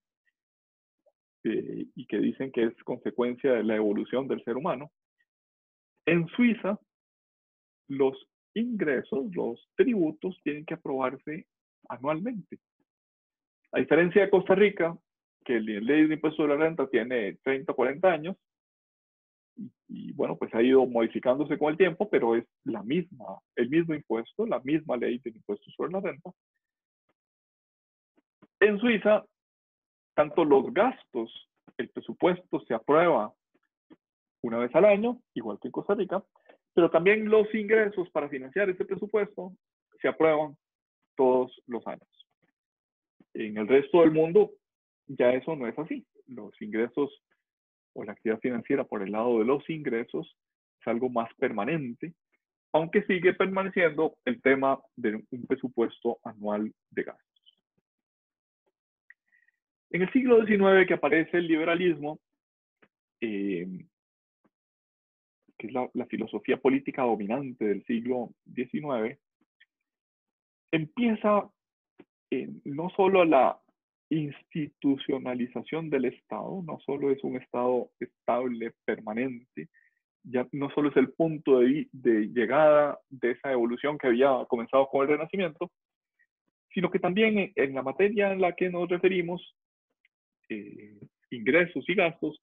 A: y que dicen que es consecuencia de la evolución del ser humano. En Suiza, los ingresos, los tributos, tienen que aprobarse anualmente. A diferencia de Costa Rica, que la ley de impuesto de la renta tiene 30 o 40 años, y bueno, pues ha ido modificándose con el tiempo, pero es el mismo impuesto, la misma ley del impuesto sobre la renta. En Suiza, tanto los gastos, el presupuesto se aprueba una vez al año, igual que en Costa Rica, pero también los ingresos para financiar ese presupuesto se aprueban todos los años. En el resto del mundo ya eso no es así. Los ingresos o la actividad financiera por el lado de los ingresos es algo más permanente, aunque sigue permaneciendo el tema de un presupuesto anual de gastos. En el siglo XIX que aparece el liberalismo, que es la filosofía política dominante del siglo XIX, empieza no solo la institucionalización del Estado, no solo es un Estado estable, permanente, ya no solo es el punto de llegada de esa evolución que había comenzado con el Renacimiento, sino que también en la materia en la que nos referimos, ingresos y gastos,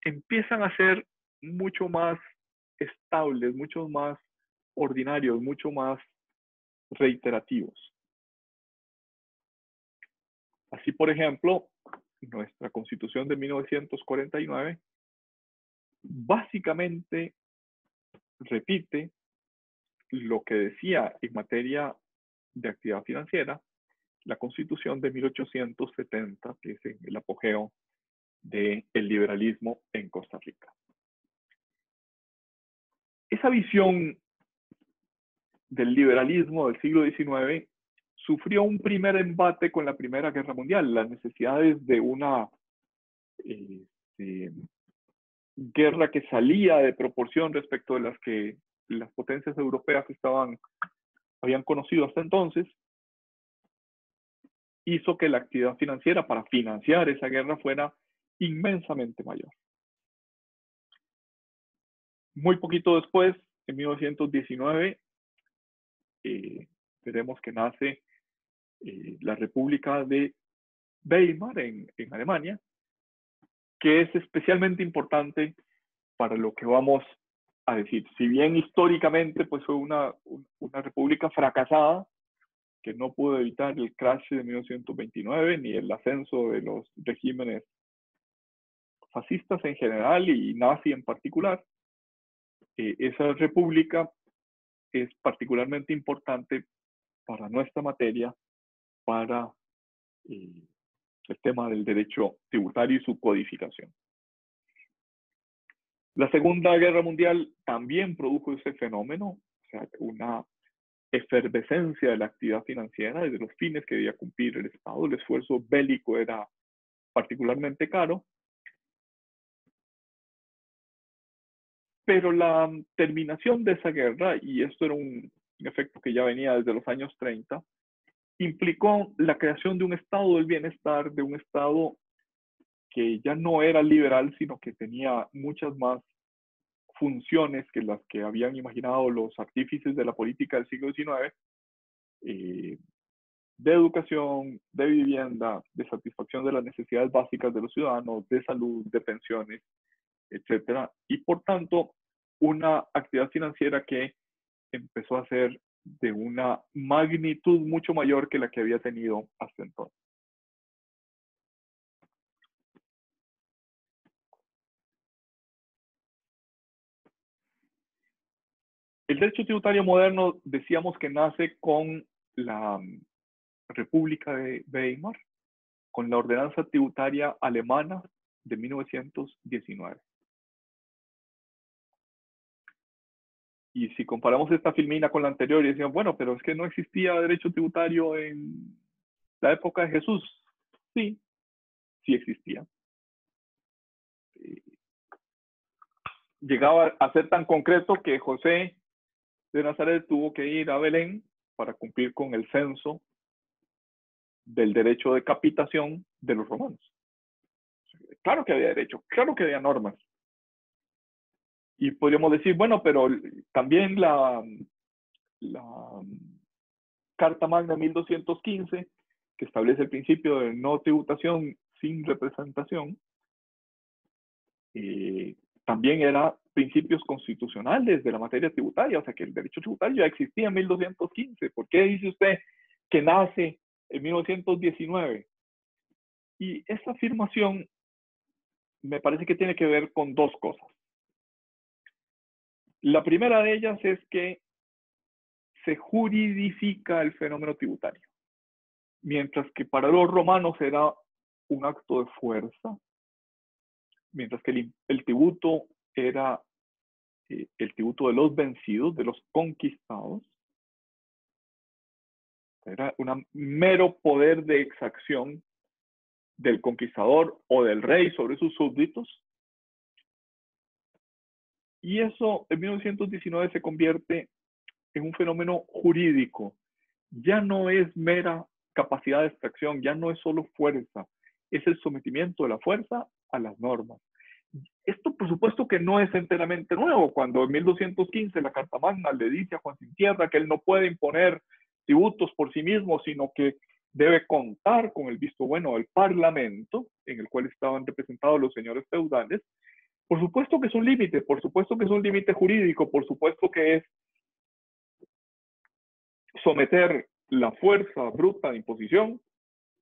A: empiezan a ser mucho más estables, mucho más ordinarios, mucho más reiterativos. Así, por ejemplo, nuestra Constitución de 1949 básicamente repite lo que decía en materia de actividad financiera la Constitución de 1870, que es el apogeo del liberalismo en Costa Rica. Esa visión del liberalismo del siglo XIX sufrió un primer embate con la Primera Guerra Mundial, las necesidades de una guerra que salía de proporción respecto de las que las potencias europeas habían conocido hasta entonces, hizo que la actividad financiera para financiar esa guerra fuera inmensamente mayor. Muy poquito después, en 1919, veremos que nace la República de Weimar en Alemania, que es especialmente importante para lo que vamos a decir. Si bien históricamente pues, fue una república fracasada, que no pudo evitar el crash de 1929 ni el ascenso de los regímenes fascistas en general y nazi en particular, esa república es particularmente importante para nuestra materia, para el tema del derecho tributario y su codificación. La Segunda Guerra Mundial también produjo ese fenómeno, o sea, una efervescencia de la actividad financiera y de los fines que debía cumplir el Estado. El esfuerzo bélico era particularmente caro, pero la terminación de esa guerra, y esto era un efecto que ya venía desde los años 30, implicó la creación de un estado del bienestar, de un estado que ya no era liberal, sino que tenía muchas más funciones que las que habían imaginado los artífices de la política del siglo XIX, de educación, de vivienda, de satisfacción de las necesidades básicas de los ciudadanos, de salud, de pensiones, etc. Y por tanto, una actividad financiera que empezó a ser de una magnitud mucho mayor que la que había tenido hasta entonces. El derecho tributario moderno decíamos que nace con la República de Weimar, con la ordenanza tributaria alemana de 1919. Y si comparamos esta filmina con la anterior y decíamos, bueno, pero es que no existía derecho tributario en la época de Jesús. Sí, sí existía. Llegaba a ser tan concreto que José de Nazaret tuvo que ir a Belén para cumplir con el censo del derecho de capitación de los romanos. Claro que había derecho, claro que había normas. Y podríamos decir, bueno, pero también la Carta Magna 1215, que establece el principio de no tributación sin representación, también era principios constitucionales de la materia tributaria, o sea que el derecho tributario ya existía en 1215. ¿Por qué dice usted que nace en 1919? Y esa afirmación me parece que tiene que ver con dos cosas. La primera de ellas es que se juridifica el fenómeno tributario, mientras que para los romanos era un acto de fuerza, mientras que el tributo era el tributo de los vencidos, de los conquistados. Era un mero poder de exacción del conquistador o del rey sobre sus súbditos. Y eso en 1919 se convierte en un fenómeno jurídico. Ya no es mera capacidad de extracción, ya no es solo fuerza, es el sometimiento de la fuerza a las normas. Esto, por supuesto, que no es enteramente nuevo. Cuando en 1215 la Carta Magna le dice a Juan Sin Tierra que él no puede imponer tributos por sí mismo, sino que debe contar con el visto bueno del Parlamento, en el cual estaban representados los señores feudales. Por supuesto que es un límite, por supuesto que es un límite jurídico, por supuesto que es someter la fuerza bruta de imposición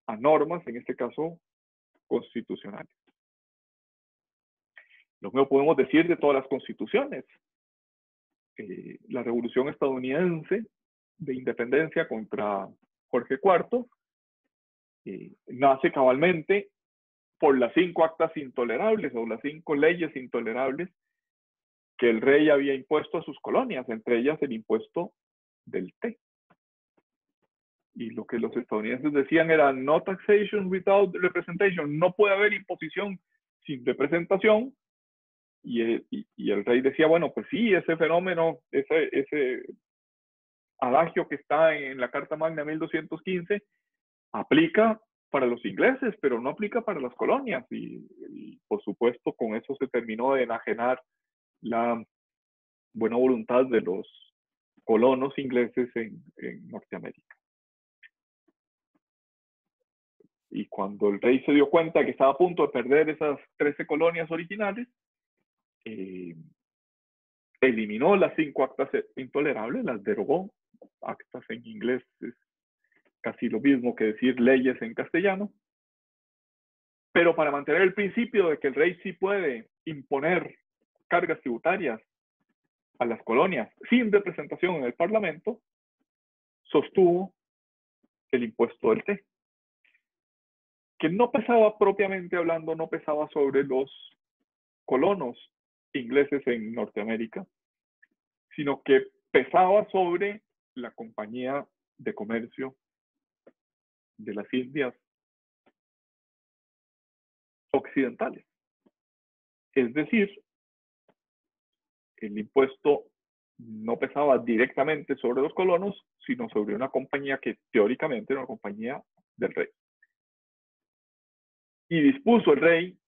A: a normas, en este caso, constitucionales. Lo mismo podemos decir de todas las constituciones. La Revolución Estadounidense de Independencia contra Jorge IV nace cabalmente por las 5 actas intolerables o las 5 leyes intolerables que el rey había impuesto a sus colonias, entre ellas el impuesto del té. Y lo que los estadounidenses decían era no taxation without representation, no puede haber imposición sin representación. Y el rey decía, bueno, pues sí, ese fenómeno, ese adagio que está en la Carta Magna 1215, aplica para los ingleses, pero no aplica para las colonias. Y por supuesto, con eso se terminó de enajenar la buena voluntad de los colonos ingleses en Norteamérica. Y cuando el rey se dio cuenta que estaba a punto de perder esas 13 colonias originales, eliminó las 5 actas intolerables, las derogó. Actas en inglés es casi lo mismo que decir leyes en castellano. Pero para mantener el principio de que el rey sí puede imponer cargas tributarias a las colonias sin representación en el Parlamento, sostuvo el impuesto del té, que no pesaba propiamente hablando, no pesaba sobre los colonos ingleses en Norteamérica, sino que pesaba sobre la Compañía de Comercio de las Indias Occidentales. Es decir, el impuesto no pesaba directamente sobre los colonos, sino sobre una compañía que teóricamente era una compañía del rey. Y dispuso el rey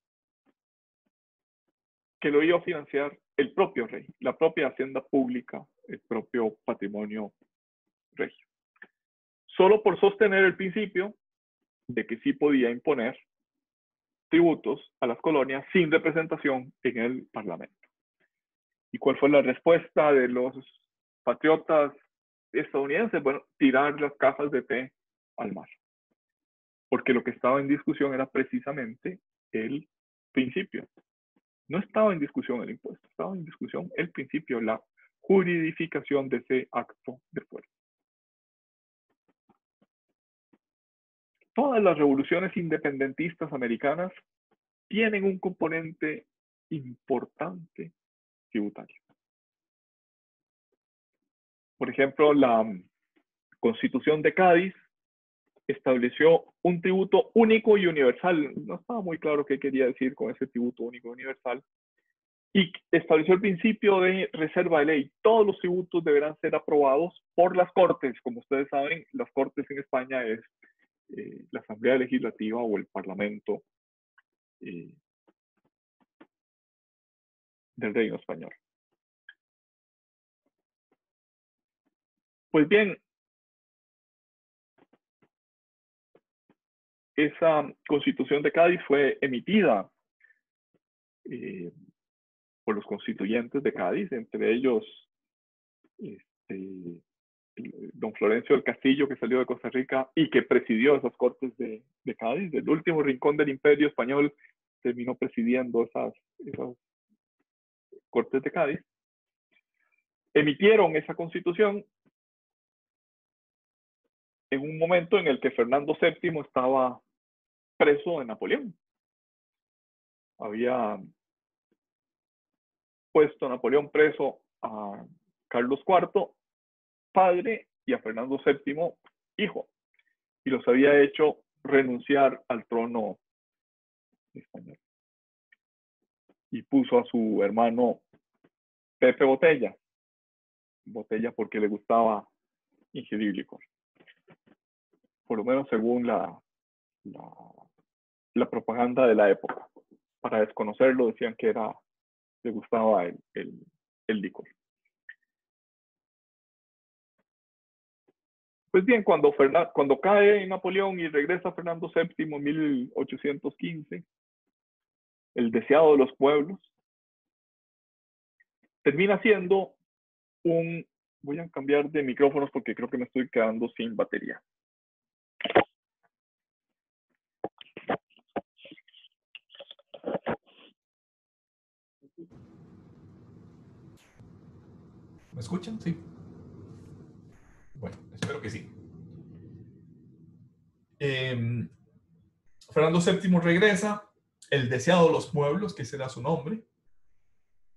A: que lo iba a financiar el propio rey, la propia hacienda pública, el propio patrimonio regio. Solo por sostener el principio de que sí podía imponer tributos a las colonias sin representación en el Parlamento. ¿Y cuál fue la respuesta de los patriotas estadounidenses? Bueno, tirar las cajas de té al mar. Porque lo que estaba en discusión era precisamente el principio. No estaba en discusión el impuesto, estaba en discusión el principio, la juridificación de ese acto de fuerza. Todas las revoluciones independentistas americanas tienen un componente importante tributario. Por ejemplo, la Constitución de Cádiz estableció un tributo único y universal. No estaba muy claro qué quería decir con ese tributo único y universal. Y estableció el principio de reserva de ley. Todos los tributos deberán ser aprobados por las Cortes. Como ustedes saben, las Cortes en España es la Asamblea Legislativa o el Parlamento del Reino Español. Pues bien, esa Constitución de Cádiz fue emitida por los constituyentes de Cádiz, entre ellos don Florencio del Castillo, que salió de Costa Rica y que presidió esas Cortes de Cádiz. Del último rincón del Imperio Español terminó presidiendo esas Cortes de Cádiz. Emitieron esa Constitución en un momento en el que Fernando VII estaba preso de Napoleón. Había puesto a Napoleón preso a Carlos IV, padre, y a Fernando VII, hijo, y los había hecho renunciar al trono español. Y puso a su hermano Pepe Botella porque le gustaba ingerir licor. Por lo menos según la propaganda de la época. Para desconocerlo decían que le gustaba el licor. Pues bien, cuando cae Napoleón y regresa Fernando VII en 1815, el deseado de los pueblos, termina siendo un... Voy a cambiar de micrófonos porque creo que me estoy quedando sin batería.
D: ¿Me escuchan? Sí. Bueno, espero que sí. Fernando VII regresa, el deseado de los pueblos, que será su nombre,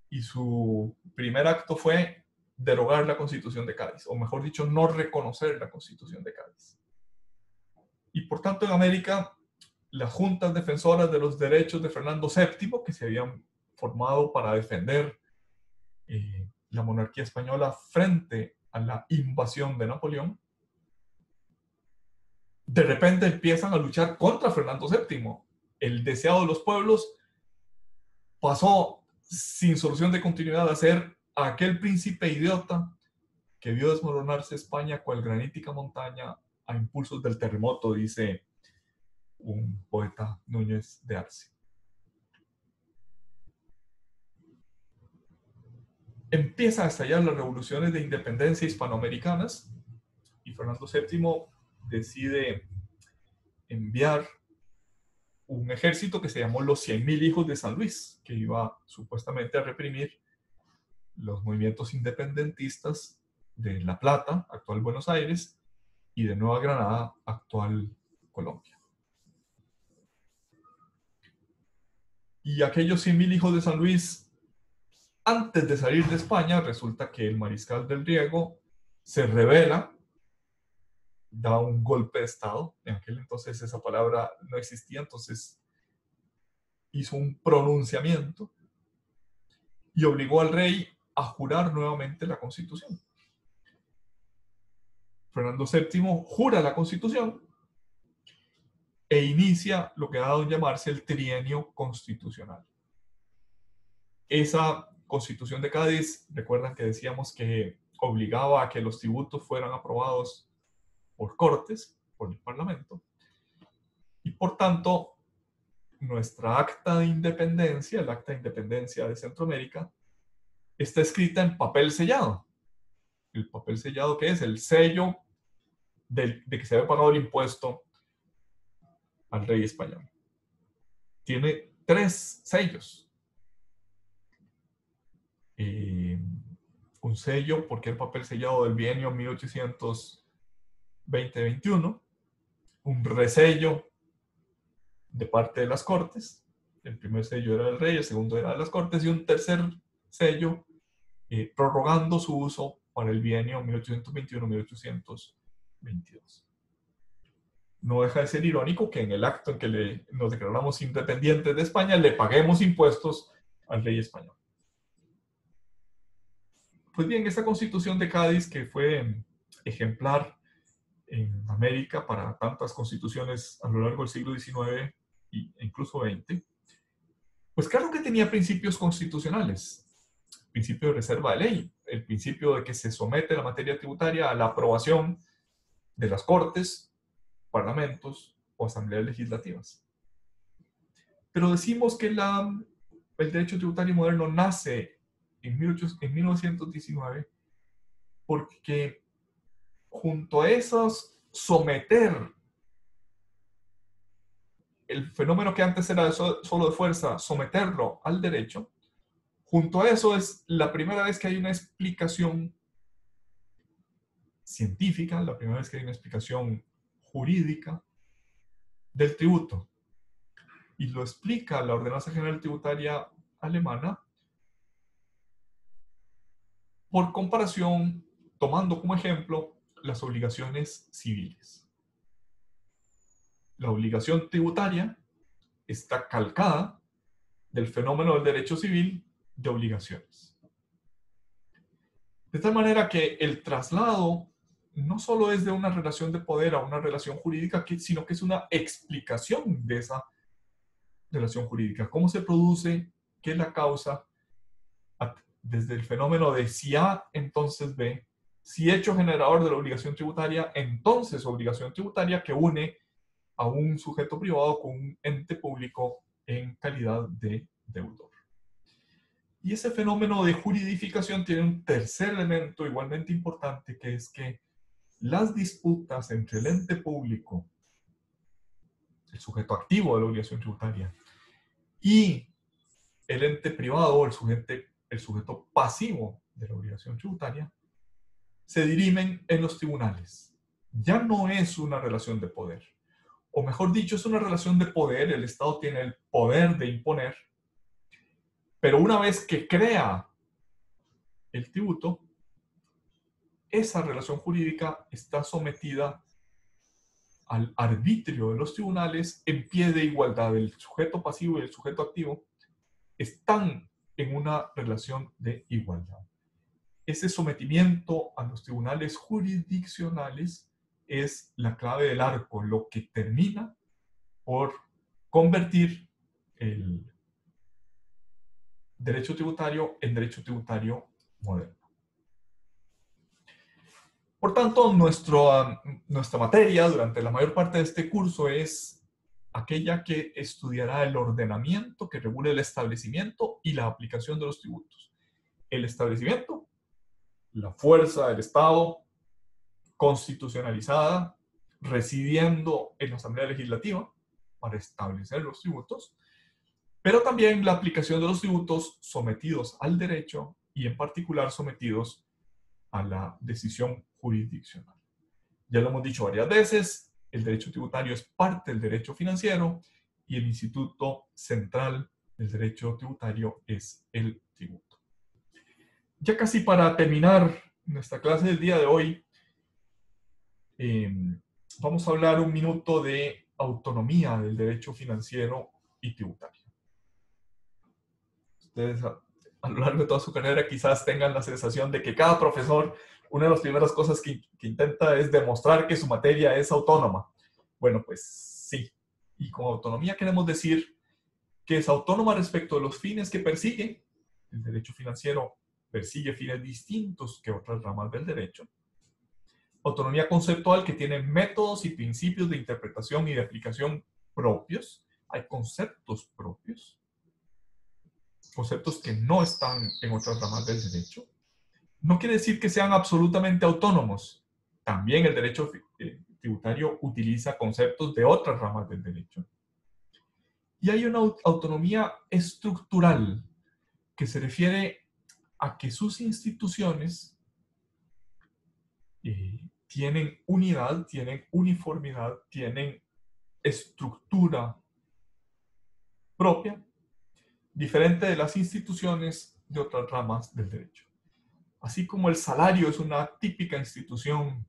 D: y su primer acto fue derogar la Constitución de Cádiz, o mejor dicho, no reconocer la Constitución de Cádiz. Y por tanto, en América, las juntas defensoras de los derechos de Fernando VII, que se habían formado para defender la monarquía española frente a la invasión de Napoleón, de repente empiezan a luchar contra Fernando VII. El deseado de los pueblos pasó sin solución de continuidad a ser aquel príncipe idiota que vio desmoronarse España cual granítica montaña a impulsos del terremoto, dice un poeta Núñez de Arce. Empiezan a estallar las revoluciones de independencia hispanoamericanas y Fernando VII decide enviar un ejército que se llamó los 100.000 hijos de San Luis, que iba supuestamente a reprimir los movimientos independentistas de La Plata, actual Buenos Aires, y de Nueva Granada, actual Colombia. Y aquellos 100.000 hijos de San Luis, antes de salir de España, resulta que el mariscal del Riego se rebela, da un golpe de Estado. En aquel entonces esa palabra no existía, entonces hizo un pronunciamiento y obligó al rey a jurar nuevamente la Constitución. Fernando VII jura la Constitución e inicia lo que ha dado en llamarse el trienio constitucional. Esa Constitución de Cádiz, recuerdan que decíamos que obligaba a que los tributos fueran aprobados por Cortes, por el Parlamento, y por tanto nuestra acta de independencia, el acta de independencia de Centroamérica, está escrita en papel sellado. El papel sellado, ¿qué es? El sello de que se había pagado el impuesto al rey español. Tiene 3 sellos. Un sello porque el papel sellado del bienio 1820-21, un resello de parte de las Cortes, el primer sello era del rey, el segundo era de las Cortes, y un tercer sello prorrogando su uso para el bienio 1821-1822. No deja de ser irónico que en el acto en que nos declaramos independientes de España le paguemos impuestos al rey español. Pues bien, esa Constitución de Cádiz, que fue ejemplar en América para tantas constituciones a lo largo del siglo XIX e incluso XX, pues claro que tenía principios constitucionales. El principio de reserva de ley, el principio de que se somete la materia tributaria a la aprobación de las Cortes, parlamentos o asambleas legislativas. Pero decimos que el derecho tributario moderno nace en 1919 porque junto a esos someter el fenómeno que antes era solo de fuerza, someterlo al derecho, junto a eso es la primera vez que hay una explicación científica, la primera vez que hay una explicación jurídica del tributo. Y lo explica la Ordenanza General Tributaria alemana por comparación, tomando como ejemplo las obligaciones civiles. La obligación tributaria está calcada del fenómeno del derecho civil de obligaciones. De tal manera que el traslado no solo es de una relación de poder a una relación jurídica, sino que es una explicación de esa relación jurídica. ¿Cómo se produce? ¿Qué es la causa? Desde el fenómeno de si A, entonces B, Si hecho generador de la obligación tributaria, entonces obligación tributaria que une a un sujeto privado con un ente público en calidad de deudor. Y ese fenómeno de juridificación tiene un tercer elemento igualmente importante, que es que las disputas entre el ente público, el sujeto activo de la obligación tributaria, y el ente privado, el sujeto pasivo de la obligación tributaria, se dirimen en los tribunales. Ya no es una relación de poder. O mejor dicho, es una relación de poder. El Estado tiene el poder de imponer. Pero una vez que crea el tributo, esa relación jurídica está sometida al arbitrio de los tribunales en pie de igualdad. El sujeto pasivo y el sujeto activo están en una relación de igualdad. Ese sometimiento a los tribunales jurisdiccionales es la clave del arco, lo que termina por convertir el derecho tributario en derecho tributario moderno. Por tanto, nuestra materia durante la mayor parte de este curso es aquella que estudiará el ordenamiento que regula el establecimiento y la aplicación de los tributos. El establecimiento, la fuerza del Estado constitucionalizada, residiendo en la Asamblea Legislativa para establecer los tributos, pero también la aplicación de los tributos sometidos al derecho y en particular sometidos a la decisión jurisdiccional. Ya lo hemos dicho varias veces, el derecho tributario es parte del derecho financiero y el instituto central del derecho tributario es el tributo. Ya casi para terminar nuestra clase del día de hoy, vamos a hablar un minuto de autonomía del derecho financiero y tributario. Ustedes a lo largo de toda su carrera quizás tengan la sensación de que cada profesor, una de las primeras cosas que intenta es demostrar que su materia es autónoma. Bueno, pues sí. Y con autonomía queremos decir que es autónoma respecto de los fines que persigue. El derecho financiero persigue fines distintos que otras ramas del derecho. Autonomía conceptual que tiene métodos y principios de interpretación y de aplicación propios. Hay conceptos propios. Conceptos que no están en otras ramas del derecho. No quiere decir que sean absolutamente autónomos. También el derecho tributario utiliza conceptos de otras ramas del derecho. Y hay una autonomía estructural que se refiere a que sus instituciones tienen unidad, tienen uniformidad, tienen estructura propia, diferente de las instituciones de otras ramas del derecho. Así como el salario es una típica institución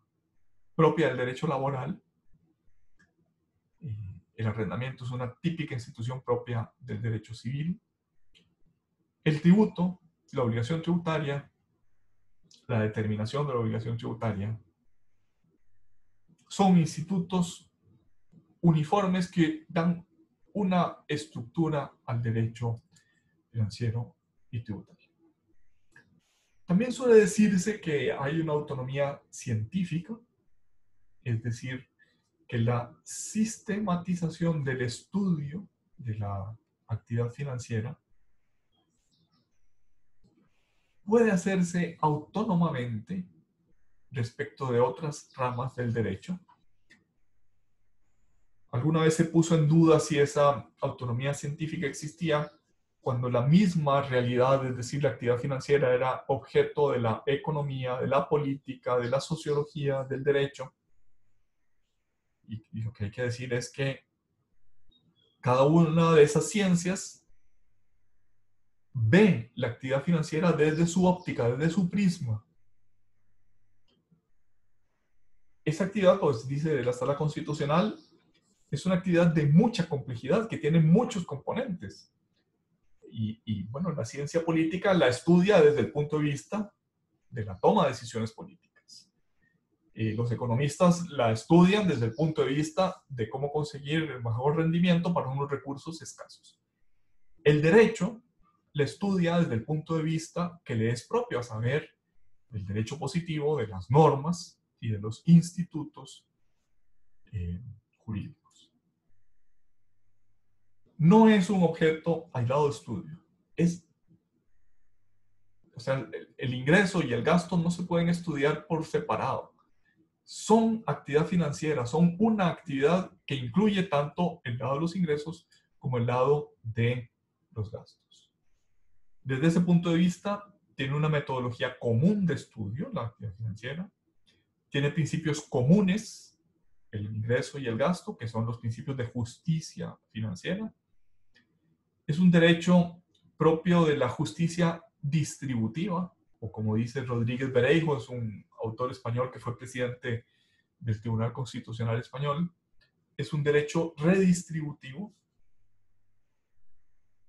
D: propia del derecho laboral, el arrendamiento es una típica institución propia del derecho civil, el tributo, la obligación tributaria, la determinación de la obligación tributaria, son institutos uniformes que dan una estructura al derecho financiero y tributario. También suele decirse que hay una autonomía científica, es decir, que la sistematización del estudio de la actividad financiera puede hacerse autónomamente respecto de otras ramas del derecho. Alguna vez se puso en duda si esa autonomía científica existía cuando la misma realidad, es decir, la actividad financiera, era objeto de la economía, de la política, de la sociología, del derecho. Y lo que hay que decir es que cada una de esas ciencias ve la actividad financiera desde su óptica, desde su prisma. Esa actividad, pues dice la Sala Constitucional, es una actividad de mucha complejidad que tiene muchos componentes. Y bueno, la ciencia política la estudia desde el punto de vista de la toma de decisiones políticas. Los economistas la estudian desde el punto de vista de cómo conseguir el mejor rendimiento para unos recursos escasos. El derecho la estudia desde el punto de vista que le es propio, a saber, del derecho positivo, de las normas y de los institutos jurídicos. No es un objeto aislado de estudio. O sea, el ingreso y el gasto no se pueden estudiar por separado. Son actividad financiera, son una actividad que incluye tanto el lado de los ingresos como el lado de los gastos. Desde ese punto de vista, tiene una metodología común de estudio, la actividad financiera. Tiene principios comunes, el ingreso y el gasto, que son los principios de justicia financiera. Es un derecho propio de la justicia distributiva, o como dice Rodríguez Bereijo, es un autor español que fue presidente del Tribunal Constitucional Español. Es un derecho redistributivo.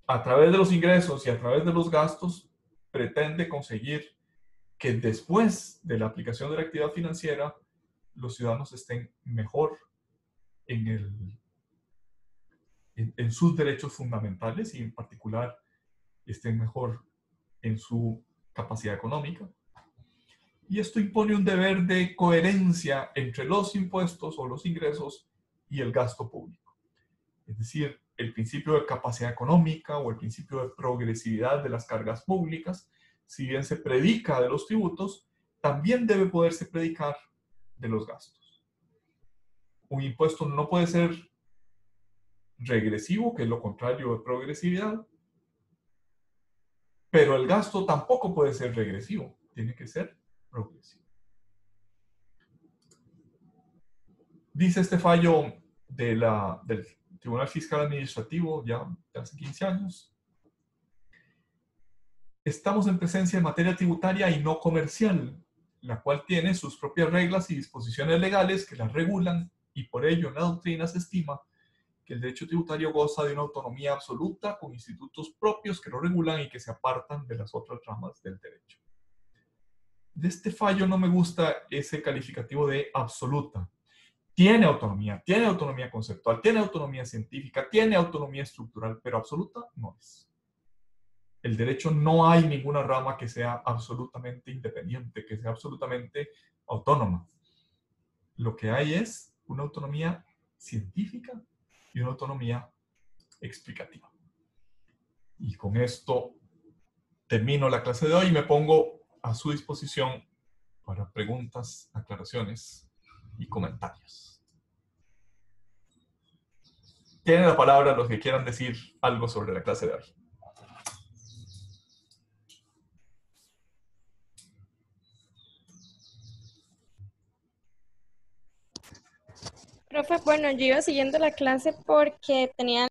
D: A través de los ingresos y a través de los gastos, pretende conseguir que después de la aplicación de la actividad financiera, los ciudadanos estén mejor en sus derechos fundamentales y en particular estén mejor en su capacidad económica. Y esto impone un deber de coherencia entre los impuestos o los ingresos y el gasto público. Es decir, el principio de capacidad económica o el principio de progresividad de las cargas públicas, si bien se predica de los tributos, también debe poderse predicar de los gastos. Un impuesto no puede ser regresivo, que es lo contrario de progresividad, pero el gasto tampoco puede ser regresivo, tiene que ser progresivo. Dice este fallo del Tribunal Fiscal Administrativo ya de hace 15 años. Estamos en presencia de materia tributaria y no comercial, la cual tiene sus propias reglas y disposiciones legales que la regulan, y por ello en la doctrina se estima que el derecho tributario goza de una autonomía absoluta con institutos propios que lo regulan y que se apartan de las otras ramas del derecho. De este fallo no me gusta ese calificativo de absoluta. Tiene autonomía conceptual, tiene autonomía científica, tiene autonomía estructural, pero absoluta no es. El derecho no hay ninguna rama que sea absolutamente independiente, que sea absolutamente autónoma. Lo que hay es una autonomía científica y una autonomía explicativa. Y con esto termino la clase de hoy y me pongo a su disposición para preguntas, aclaraciones y comentarios. Tienen la palabra los que quieran decir algo sobre la clase de hoy.
B: Profe, bueno, yo iba siguiendo la clase porque tenía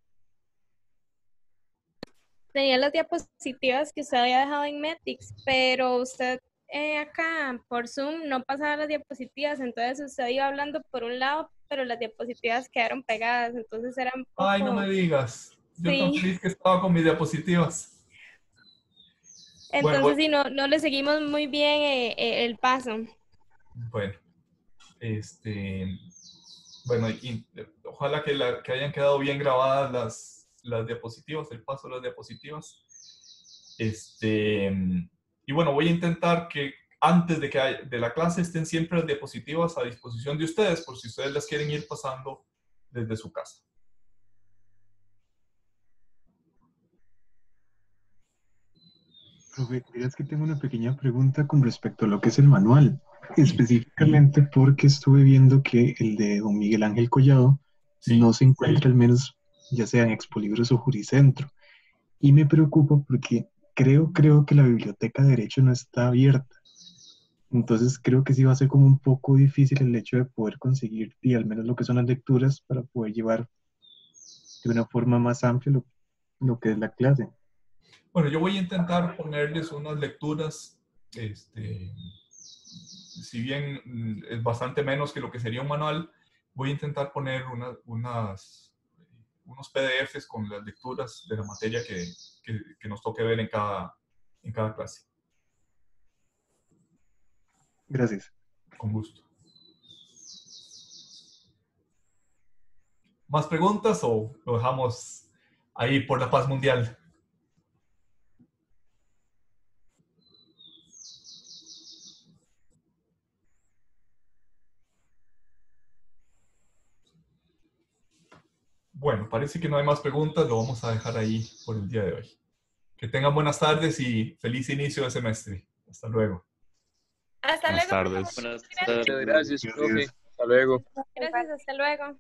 B: las diapositivas que usted había dejado en Metix, pero usted acá por Zoom no pasaba las diapositivas, entonces usted iba hablando por un lado, pero las diapositivas quedaron pegadas, entonces era un poco...
D: Ay, no me digas. Yo tan
B: Sí.
D: feliz que estaba con mis diapositivas.
B: Entonces sí, no le seguimos muy bien el paso.
D: Bueno, bueno, ojalá que hayan quedado bien grabadas las diapositivas, el paso de las diapositivas. Y bueno, voy a intentar que antes de la clase estén siempre las diapositivas a disposición de ustedes, por si ustedes las quieren ir pasando desde su casa.
E: Profe, es que tengo una pequeña pregunta con respecto a lo que es el manual, específicamente porque estuve viendo que el de don Miguel Ángel Collado no se encuentra, al menos ya sea en Expolibros o Juricentro, y me preocupa porque creo que la biblioteca de Derecho no está abierta, entonces creo que sí va a ser como un poco difícil el hecho de poder conseguir, y al menos lo que son las lecturas, para poder llevar de una forma más amplia lo que es la clase.
D: Bueno, yo voy a intentar ponerles unas lecturas, si bien es bastante menos que lo que sería un manual, voy a intentar poner unos PDFs con las lecturas de la materia que nos toque ver en cada clase.
E: Gracias.
D: Con gusto. ¿Más preguntas o lo dejamos ahí por la paz mundial? Bueno, parece que no hay más preguntas, lo vamos a dejar ahí por el día de hoy. Que tengan buenas tardes y feliz inicio de semestre. Hasta luego.
B: Hasta
C: Buenas
B: luego.
C: tardes.
B: Profe.
F: Buenas tardes. Gracias, profe. Hasta luego.
B: Gracias, hasta luego.